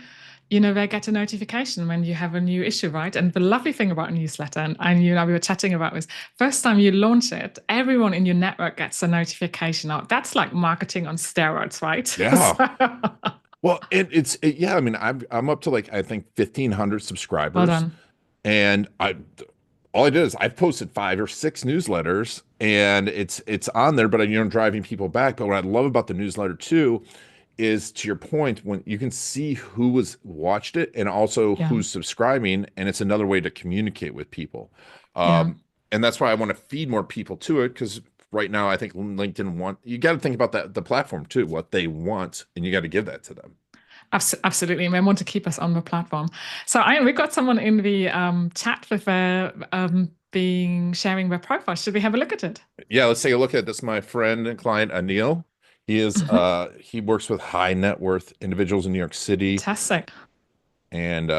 they get a notification when you have a new issue, right? And the lovely thing about a newsletter, and we were chatting about this, first time you launch it, everyone in your network gets a notification out. That's like marketing on steroids, right? yeah. Well, yeah. I mean, I'm up to like I think 1,500 Well subscribers, done. and all I did is I've posted 5 or 6 newsletters, and it's on there, but I'm driving people back. But what I love about the newsletter too is, to your point, when you can see who was watched it and also Yeah. who's subscribing, and it's another way to communicate with people. Yeah. And that's why I want to feed more people to it, because right now I think LinkedIn you got to think about that the platform too, what they want, and you got to give that to them. Absolutely. And we want to keep us on the platform. So we've got someone in the chat with sharing their profile. Should we have a look at it? Yeah, let's take a look at this. My friend and client Anil. He works with high net worth individuals in New York City. Fantastic. And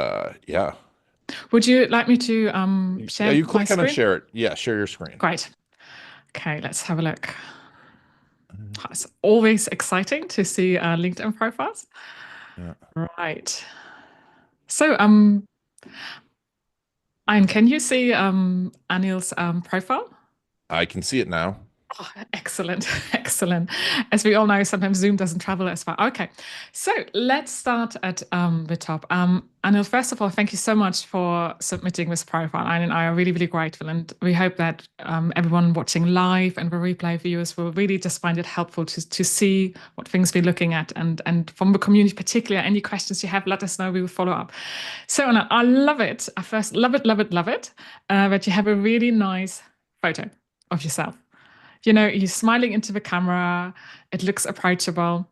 yeah. Would you like me to share Yeah, you my click on and screen? share it. Yeah, share your screen. Great. Okay, let's have a look. It's always exciting to see LinkedIn profiles. Yeah. Right. So, Ian, can you see Anil's profile? I can see it now. Oh, excellent, excellent. As we all know, sometimes Zoom doesn't travel as far. Okay, so let's start at the top. Anil, first of all, thank you so much for submitting this profile. Anil and I are really, really grateful, and we hope that everyone watching live and the replay viewers will really just find it helpful to see what things we're looking at, and from the community particularly, any questions you have, let us know. We will follow up. So, Anil, I love it. I first love it that you have a really nice photo of yourself. You know, you're smiling into the camera. It looks approachable.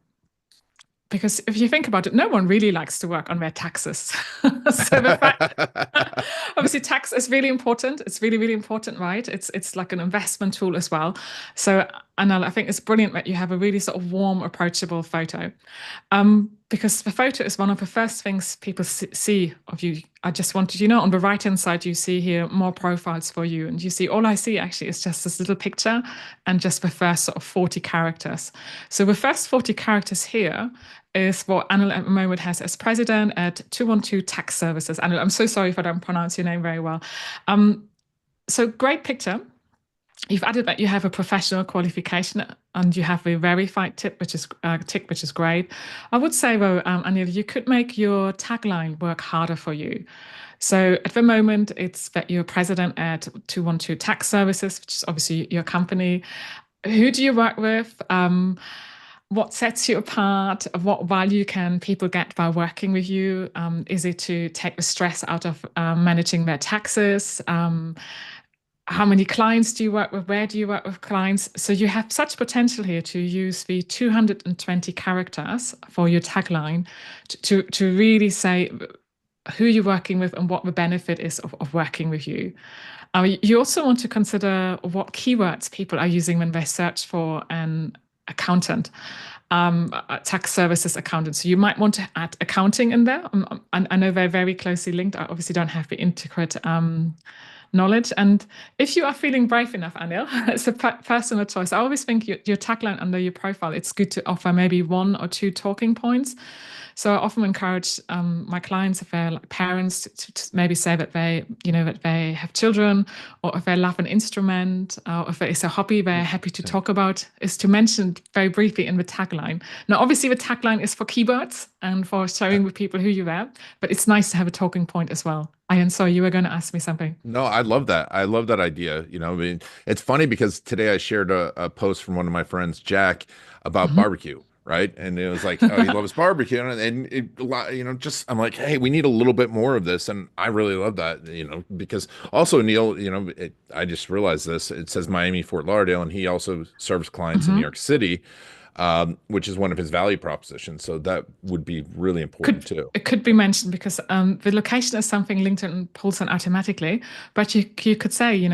Because if you think about it, no one really likes to work on their taxes. So the fact, obviously, tax is really important. It's really, really important, right? It's like an investment tool as well. So, Anna, I think it's brilliant that you have a really sort of warm, approachable photo. Because the photo is one of the first things people see of you. I just wanted, on the right-hand side, you see here more profiles for you. And you see, all I see actually is just this little picture and just the first sort of 40 characters. So the first 40 characters here is what Anil at the moment has as president at 212 Tax Services. Anil, I'm so sorry if I don't pronounce your name very well. So great picture. You've added that you have a professional qualification and you have a verified tick, which is great. I would say though, Anil, you could make your tagline work harder for you. So at the moment, it's that you're president at 212 Tax Services, which is obviously your company. Who do you work with? What sets you apart? What value can people get by working with you? Is it to take the stress out of managing their taxes? How many clients do you work with? Where do you work with clients? So you have such potential here to use the 220 characters for your tagline to really say who you're working with and what the benefit is of working with you. You also want to consider what keywords people are using when they search for an accountant, a tax services accountant. So you might want to add accounting in there. I know they're very closely linked. I obviously don't have the intricate knowledge. And if you are feeling brave enough, Anil, it's a personal choice. I always think your tagline under your profile, it's good to offer maybe 1 or 2 talking points. So I often encourage my clients, if they're like parents, to maybe say that they have children, or if they love an instrument, or if it's a hobby they're happy to talk about, is to mention very briefly in the tagline. Now, obviously, the tagline is for keywords and for showing with people who you are, but it's nice to have a talking point as well. Ian, sorry, you were going to ask me something. No, I love that. I love that idea. I mean, it's funny because today I shared a post from one of my friends, Jack, about barbecue, right? And it was like, oh, he loves barbecue. And just I'm like, hey, we need a little bit more of this. And I really love that, because also Neil, I just realized this. It says Miami, Fort Lauderdale, and he also serves clients in New York City. Which is one of his value propositions. So that would be really important too. It could be mentioned because the location is something LinkedIn pulls in automatically, but you could say,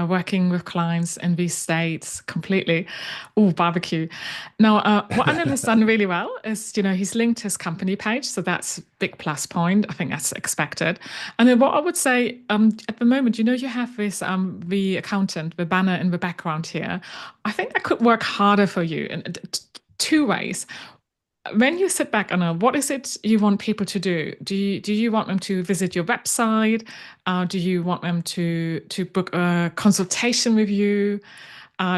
working with clients in these states completely. Oh, barbecue. Now, what Anil has done really well is, he's linked his company page. So that's a big plus point. I think that's expected. And then what I would say at the moment, you have this, the accountant, the banner in the background here. I think that could work harder for you in 2 ways. When you sit back, Anna, what is it you want people to do? Do you want them to visit your website? Do you want them to book a consultation with you?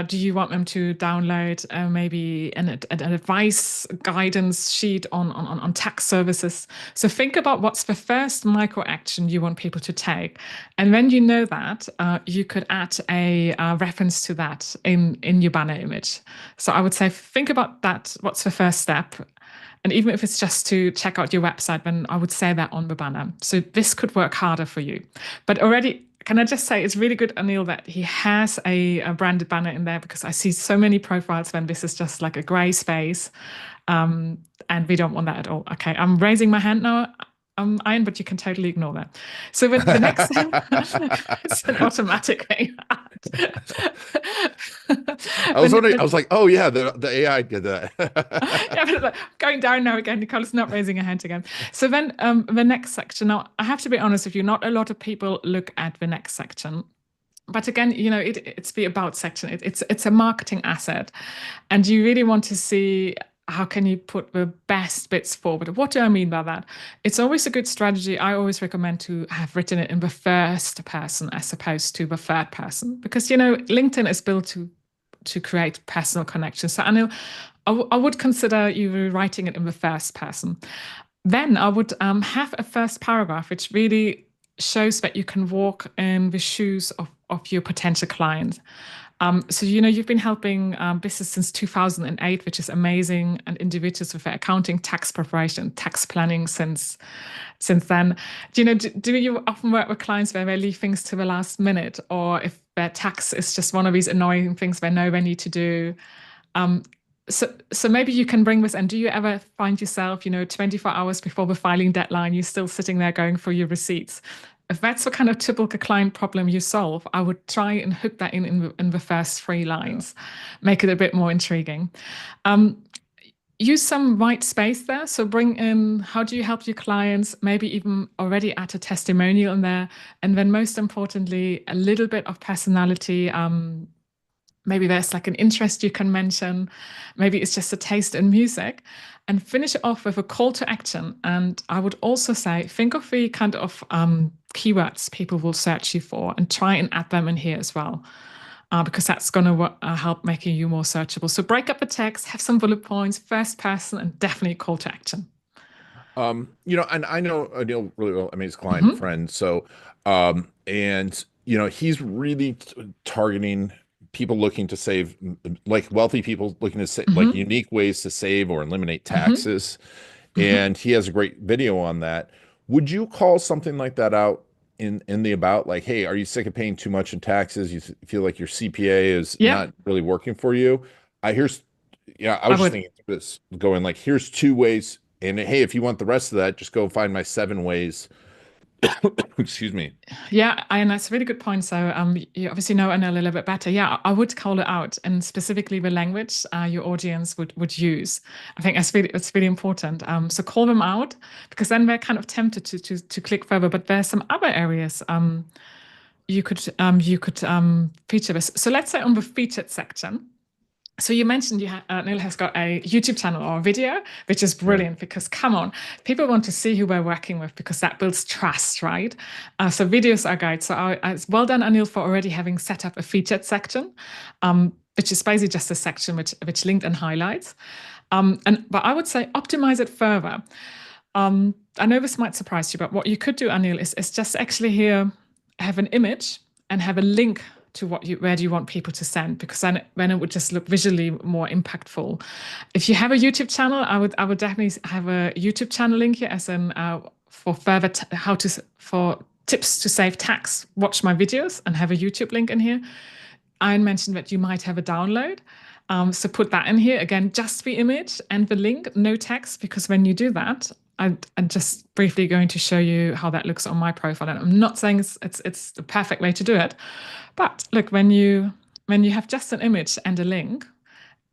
Do you want them to download maybe an advice guidance sheet on tax services? So think about what's the first micro action you want people to take. And when you know that, you could add a reference to that in your banner image. So I would say, think about that. What's the first step? And even if it's just to check out your website, then I would say that on the banner. So this could work harder for you. But already, can I just say it's really good, Anil, that he has a branded banner in there, because I see so many profiles when this is just like a gray space. And we don't want that at all. Okay, I'm raising my hand now. Ian, but you can totally ignore that. So the next thing, it's an automatic thing. I was wondering, I was like, oh yeah, the AI did that. Yeah, but like, going down now again, Nicole's not raising her hand again. So then the next section, now I have to be honest with you, not a lot of people look at the next section. But again, it's the about section. It's a marketing asset. And you really want to see how can you put the best bits forward. What do I mean by that? It's always a good strategy. I always recommend to have written it in the first person as opposed to the third person, because LinkedIn is built to create personal connections. So I would consider you writing it in the first person. Then I would have a first paragraph which really shows that you can walk in the shoes of your potential client. So, you've been helping business since 2008, which is amazing, and individuals with their accounting, tax preparation, tax planning since then. Do you often work with clients where they leave things to the last minute, or if their tax is just one of these annoying things they know they need to do? So maybe you can bring this. And do you ever find yourself, 24 hours before the filing deadline, you're still sitting there going through your receipts? If that's the kind of typical client problem you solve, I would try and hook that in the first 3 lines, make it a bit more intriguing. Use some white space there. So bring in, how do you help your clients? Maybe even already add a testimonial in there. And then most importantly, a little bit of personality. Maybe there's like an interest you can mention. Maybe it's just a taste in music, and finish it off with a call to action. And I would also say, think of the kind of keywords people will search you for, and try and add them in here as well, because that's going to help making you more searchable. So break up the text, have some bullet points, first person, and definitely a call to action. And I know Anil really well. I mean, he's a client friend. So, and he's really targeting people looking to save, like wealthy people looking to save, like unique ways to save or eliminate taxes. And he has a great video on that. Would you call something like that out in the about, like, hey, are you sick of paying too much in taxes? You feel like your CPA is not really working for you? I was just thinking this, going like, here's 2 ways. And hey, if you want the rest of that, just go find my 7 ways. Excuse me. Yeah, and that's a really good point. So you obviously know Anil a little bit better. Yeah, I would call it out, and specifically the language your audience would use. I think it's really important. So call them out, because then they're kind of tempted to click further. But there's some other areas you could feature this. So let's say on the featured section. So you mentioned Neil has got a YouTube channel or a video, which is brilliant, because come on, people want to see who we're working with, because that builds trust, right? So videos are great. So it's well done, Anil, for already having set up a featured section, which is basically just a section which LinkedIn highlights. But I would say optimize it further. I know this might surprise you, but what you could do, Anil, is just actually here have an image and have a link to where do you want people to send, because then it would just look visually more impactful. If you have a YouTube channel, I would definitely have a YouTube channel link here as an for further for tips to save tax. Watch my videos, and have a YouTube link in here. I mentioned that you might have a download. So put that in here again, just the image and the link, no text, because when you do that, I'm just briefly going to show you how that looks on my profile. And I'm not saying it's the perfect way to do it, but look, when you have just an image and a link,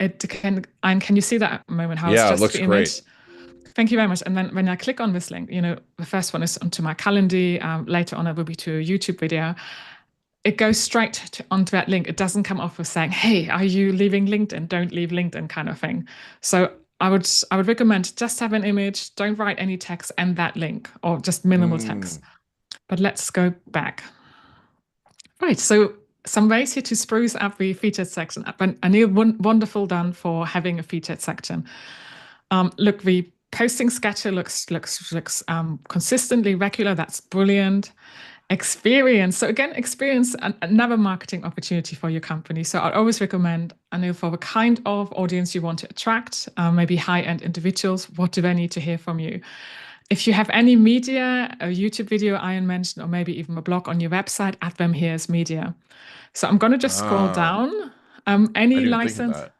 can you see that moment? How it's just it looks the image? Great. Thank you very much. And then when I click on this link, the first one is onto my calendar. Later on, it will be to a YouTube video. It goes straight onto that link. It doesn't come off with saying, "Hey, are you leaving LinkedIn? Don't leave LinkedIn," kind of thing. So I would recommend just have an image, don't write any text, and that link, or just minimal text. But let's go back. Right, so some ways here to spruce up the featured section. And Anil, wonderful done for having a featured section. Look, the posting schedule looks consistently regular. That's brilliant. Experience. So again, experience another marketing opportunity for your company. So I'd always recommend, I know for the kind of audience you want to attract, maybe high-end individuals, what do they need to hear from you? If you have any media, a YouTube video Ian mentioned, or maybe even a blog on your website, add them here as media. So I'm going to just scroll down. I Any didn't even think of license. that.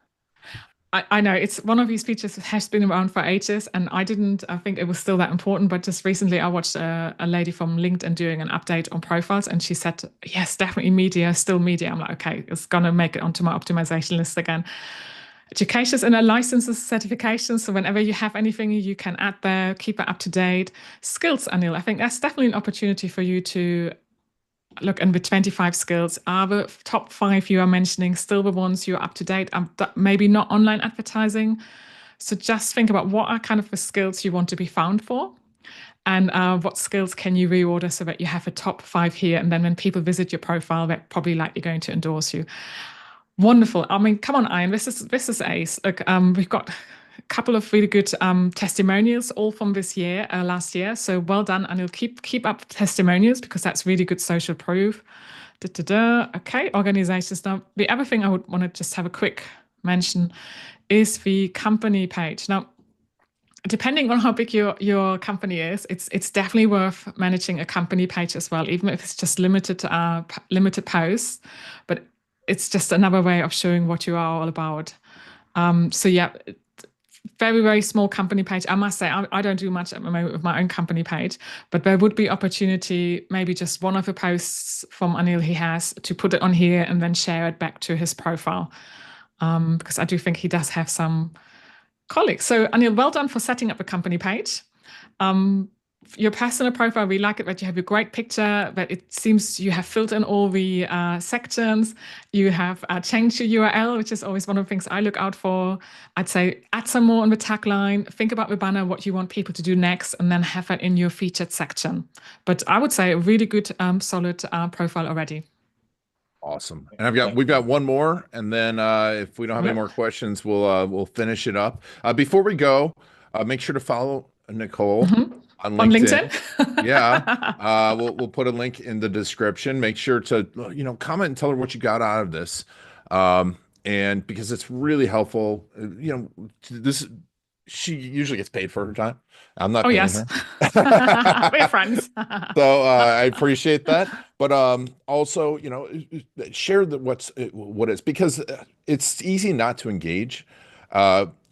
I know it's one of these features that has been around for ages, and I think it was still that important. But just recently, I watched a lady from LinkedIn doing an update on profiles, and she said, yes, definitely media, still media. I'm like, okay, it's going to make it onto my optimization list again. Educations and licenses, certifications. So whenever you have anything you can add there, keep it up to date. Skills, Anil, I think that's definitely an opportunity for you to look, and with 25 skills, are the top 5 you are mentioning still the ones you're up to date? Maybe not online advertising. So just think about what are kind of the skills you want to be found for, and what skills can you reorder so that you have a top 5 here. And then when people visit your profile, they're probably likely going to endorse you. Wonderful. I mean, come on, Ian, this is ace. Look, we've got a couple of really good testimonials, all from this year, last year. So well done, and you'll keep up testimonials because that's really good social proof. Okay, organizations. Now, the other thing I would want to just have a quick mention is the company page. Now, depending on how big your company is, it's definitely worth managing a company page as well, even if it's just limited posts. But it's just another way of showing what you are all about. So yeah, very, very small company page. I must say, I don't do much at the moment with my own company page, but there would be opportunity, maybe just one of the posts from Anil he has, to put it on here and then share it back to his profile. Because I do think he does have some colleagues. So Anil, well done for setting up a company page. Your personal profile, we like it that you have a great picture, that it seems you have filled in all the sections. You have changed your URL, which is always one of the things I look out for. I'd say add some more on the tagline, think about the banner, what you want people to do next, and then have that in your featured section. But I would say a really good, solid profile already. Awesome. And we've got one more, and then if we don't have any more questions, we'll finish it up. Before we go, make sure to follow Nicole on LinkedIn. Yeah. We'll put a link in the description. Make sure to comment and tell her what you got out of this. And because it's really helpful, she usually gets paid for her time. I'm not paying her. We're friends. So I appreciate that. But also, share what is, because it's easy not to engage.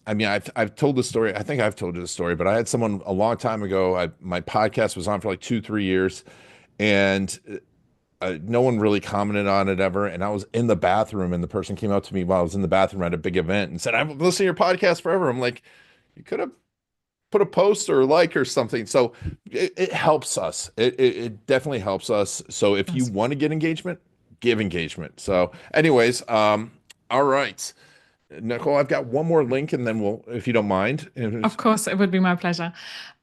I mean, I've told this story. I think I've told you the story, but I had someone a long time ago. My podcast was on for like 2-3 years, and no one really commented on it ever. And I was in the bathroom, and the person came up to me while I was in the bathroom at a big event and said, "I've been listening to your podcast forever." I'm like, you could have put a post or a like or something. So it helps us. It definitely helps us. So if you want to get engagement, give engagement. So anyways, all right. Nicole, I've got one more link, and then if you don't mind. Of course, it would be my pleasure.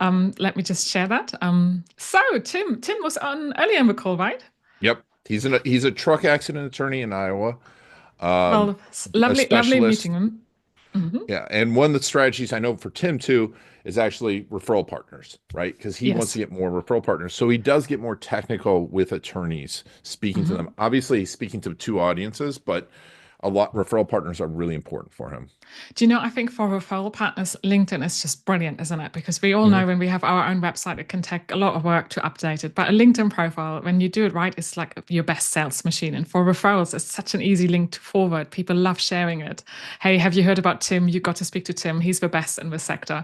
Let me just share that. So Tim was on earlier in the call, right? Yep. He's a truck accident attorney in Iowa. Well, lovely meeting him. Yeah, and one of the strategies I know for Tim too is actually referral partners, right? Because he wants to get more referral partners. So he does get more technical with attorneys, speaking to them. Obviously, he's speaking to 2 audiences, but referral partners are really important for him. Do you know, I think for referral partners, LinkedIn is just brilliant, isn't it? Because we all know when we have our own website, it can take a lot of work to update it. But a LinkedIn profile, when you do it right, it's like your best sales machine. And for referrals, it's such an easy link to forward. People love sharing it. Hey, have you heard about Tim? You got to speak to Tim. He's the best in the sector.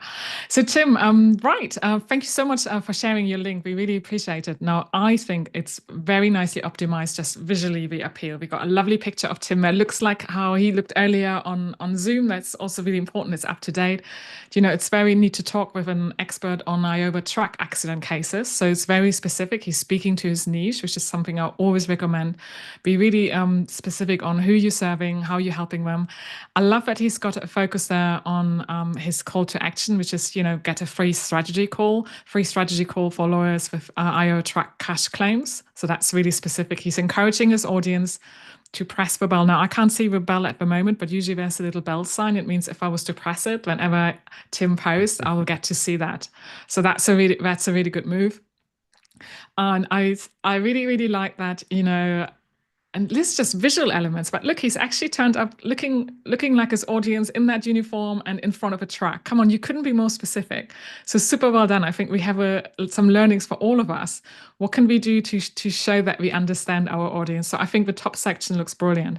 So Tim, thank you so much for sharing your link. We really appreciate it. Now, I think it's very nicely optimized, just visually the appeal. We got a lovely picture of Tim. It looks like how he looked earlier on Zoom. That's also really important. It's up to date. It's very neat to talk with an expert on Iowa truck accident cases. So it's very specific. He's speaking to his niche, which is something I always recommend. Be really specific on who you're serving, how you're helping them. I love that he's got a focus there on his call to action, which is, get a free strategy call for lawyers with Iowa truck cash claims. So that's really specific. He's encouraging his audience to press the bell. Now, I can't see the bell at the moment, but usually there's a little bell sign. It means if I was to press it, whenever Tim posts, I will get to see that. So that's a really good move. And I really, really like that, and this just visual elements. But look, he's actually turned up looking like his audience in that uniform and in front of a truck. Come on, you couldn't be more specific. So super well done. I think we have some learnings for all of us. What can we do to show that we understand our audience? So I think the top section looks brilliant.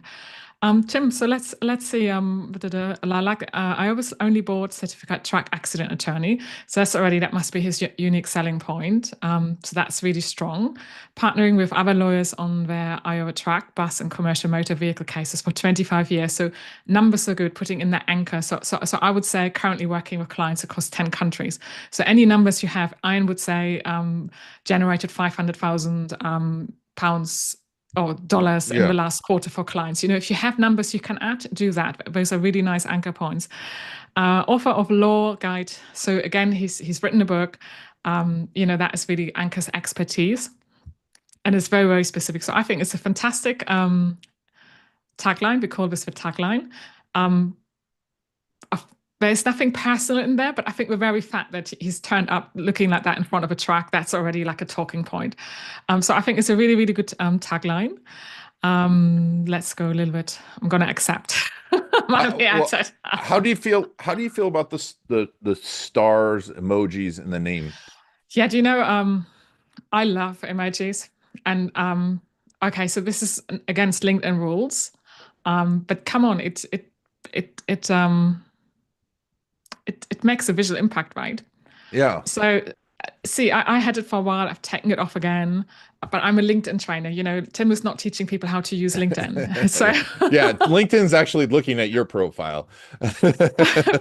Tim, so let's see. I was only board certificate track accident attorney, so that must be his unique selling point. So that's really strong. Partnering with other lawyers on their Iowa track, bus, and commercial motor vehicle cases for 25 years. So numbers are good. Putting in that anchor. So I would say currently working with clients across 10 countries. So any numbers you have, Ian would say generated 500,000 pounds or dollars in the last quarter for clients. If you have numbers you can add, do that. Those are really nice anchor points. Author of law guide. So again, he's written a book. That is really anchors expertise, and it's very, very specific. So I think it's a fantastic tagline. We call this the tagline. There's nothing personal in there, but I think the very fact that he's turned up looking like that in front of a truck, that's already like a talking point. So I think it's a really, really good tagline. Let's go a little bit. I'm going to accept. How do you feel? How do you feel about the stars, emojis, and the name? Yeah, do I love emojis, and okay, so this is against LinkedIn rules, but come on, it makes a visual impact, right? Yeah. So, see, I had it for a while. I've taken it off again, but I'm a LinkedIn trainer. Tim was not teaching people how to use LinkedIn. So yeah, LinkedIn's actually looking at your profile.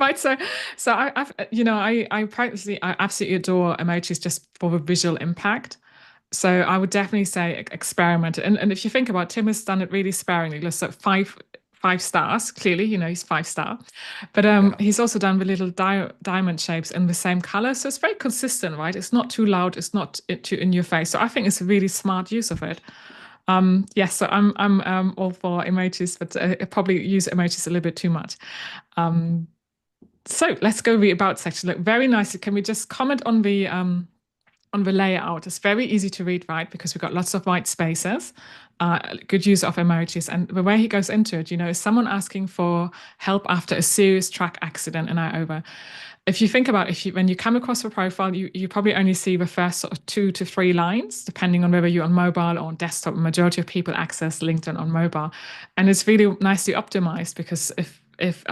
Right. So I practically, I absolutely adore emojis just for the visual impact. So I would definitely say experiment. And if you think about it, Tim has done it really sparingly. So five stars. Clearly, he's 5-star. But he's also done the little diamond shapes in the same color. So it's very consistent, right? It's not too loud. It's not too in your face. So I think it's a really smart use of it. Yes, so I'm all for emojis, but I probably use emojis a little bit too much. So let's go the about section. Look, very nicely. Can we just comment on the layout? It's very easy to read, right? Because we've got lots of white spaces. Good use of emojis, and the way he goes into it, is someone asking for help after a serious truck accident in Iowa. If you think about when you come across a profile, you probably only see the first sort of 2 to 3 lines, depending on whether you're on mobile or on desktop. The majority of people access LinkedIn on mobile, and it's really nicely optimized because if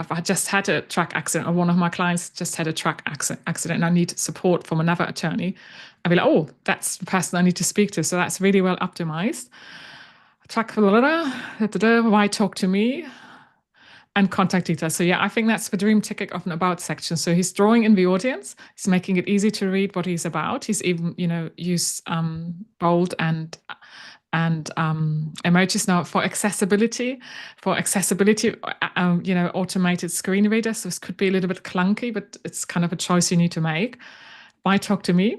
I just had a truck accident or one of my clients just had a truck accident and I need support from another attorney, I'd be like, oh, that's the person I need to speak to. So that's really well optimized. Truck, why talk to me? And contact details. So yeah, I think that's the dream ticket of an about section. So he's drawing in the audience. He's making it easy to read what he's about. He's even, used bold and emojis now for accessibility. Automated screen readers. So this could be a little bit clunky, but it's kind of a choice you need to make. Why talk to me?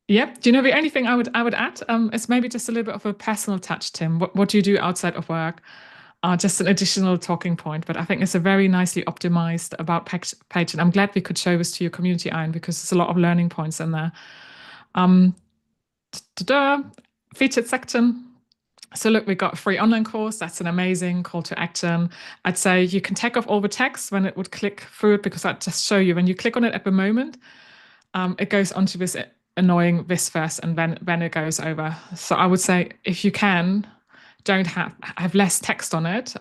Yeah. Do you know the only thing I would add? Is maybe just a little bit of a personal touch, Tim. What do you do outside of work? Just an additional talking point, but I think it's a very nicely optimized about page, and I'm glad we could show this to your community, Ian, because there's a lot of learning points in there. Featured section. So look, we got a free online course. That's an amazing call to action. I'd say you can take off all the text when it would click through it, because I'd just show you when you click on it at the moment, it goes onto this annoying this first, and then it goes over. So I would say if you can, don't have less text on it.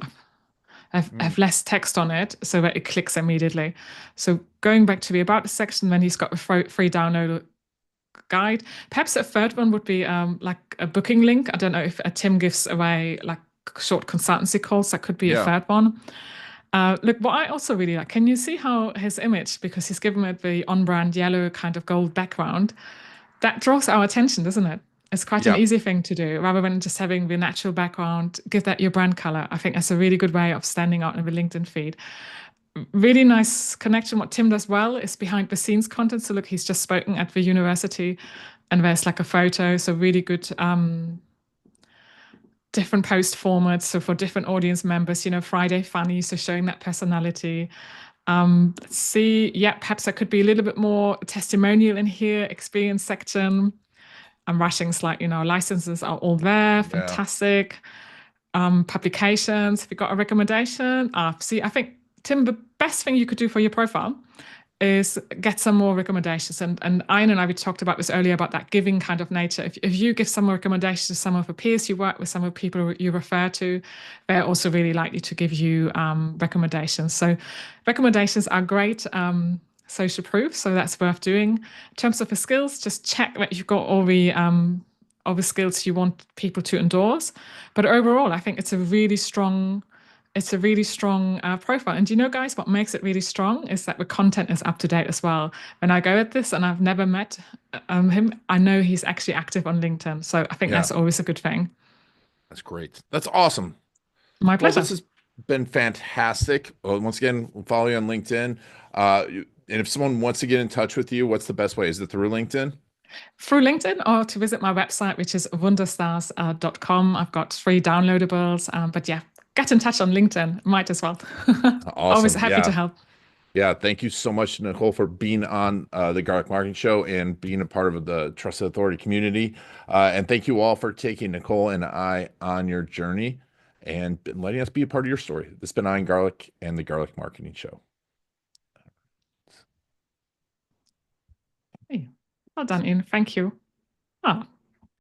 Have less text on it so that it clicks immediately. So going back to the about section, then he's got a free download guide. Perhaps a third one would be like a booking link. I don't know if Tim gives away like short consultancy calls. That could be a third one. Look, what I also really like, can you see how his image, because he's given it the on-brand yellow kind of gold background, that draws our attention, doesn't it? It's quite an easy thing to do, rather than just having the natural background, give that your brand color. I think that's a really good way of standing out in the LinkedIn feed. Really nice connection. What Tim does well is behind the scenes content. So look, he's just spoken at the university and there's like a photo. So really good different post formats. So for different audience members, Friday funny, so showing that personality. Let's see. Yeah, perhaps there could be a little bit more testimonial in here, experience section. I'm writing like, licenses are all there. Fantastic. Publications. Have you got a recommendation? See, I think, Tim, the best thing you could do for your profile is get some more recommendations. And Ian and I, we talked about this earlier about that giving kind of nature. If you give some more recommendations to some of the peers you work with, some of the people you refer to, they're also really likely to give you recommendations. So recommendations are great. Social proof, so that's worth doing. In terms of the skills, just check that you've got all the skills you want people to endorse. But overall, I think it's a really strong profile. And do you know, guys, what makes it really strong is that the content is up to date as well. When I go at this, and I've never met him, I know he's actually active on LinkedIn. So I think that's always a good thing. That's great. That's awesome. My pleasure. Well, this has been fantastic. Well, once again, we'll follow you on LinkedIn. And if someone wants to get in touch with you, what's the best way? Is it through LinkedIn? Through LinkedIn, or to visit my website, which is wunderstars.com. I've got free downloadables. But yeah, get in touch on LinkedIn. Might as well. Awesome. Always happy to help. Yeah, thank you so much, Nicole, for being on the Garlic Marketing Show and being a part of the Trusted Authority community. And thank you all for taking Nicole and I on your journey and letting us be a part of your story. This has been Ian Garlic and the Garlic Marketing Show. Hey, well done, Ian. Thank you. Oh.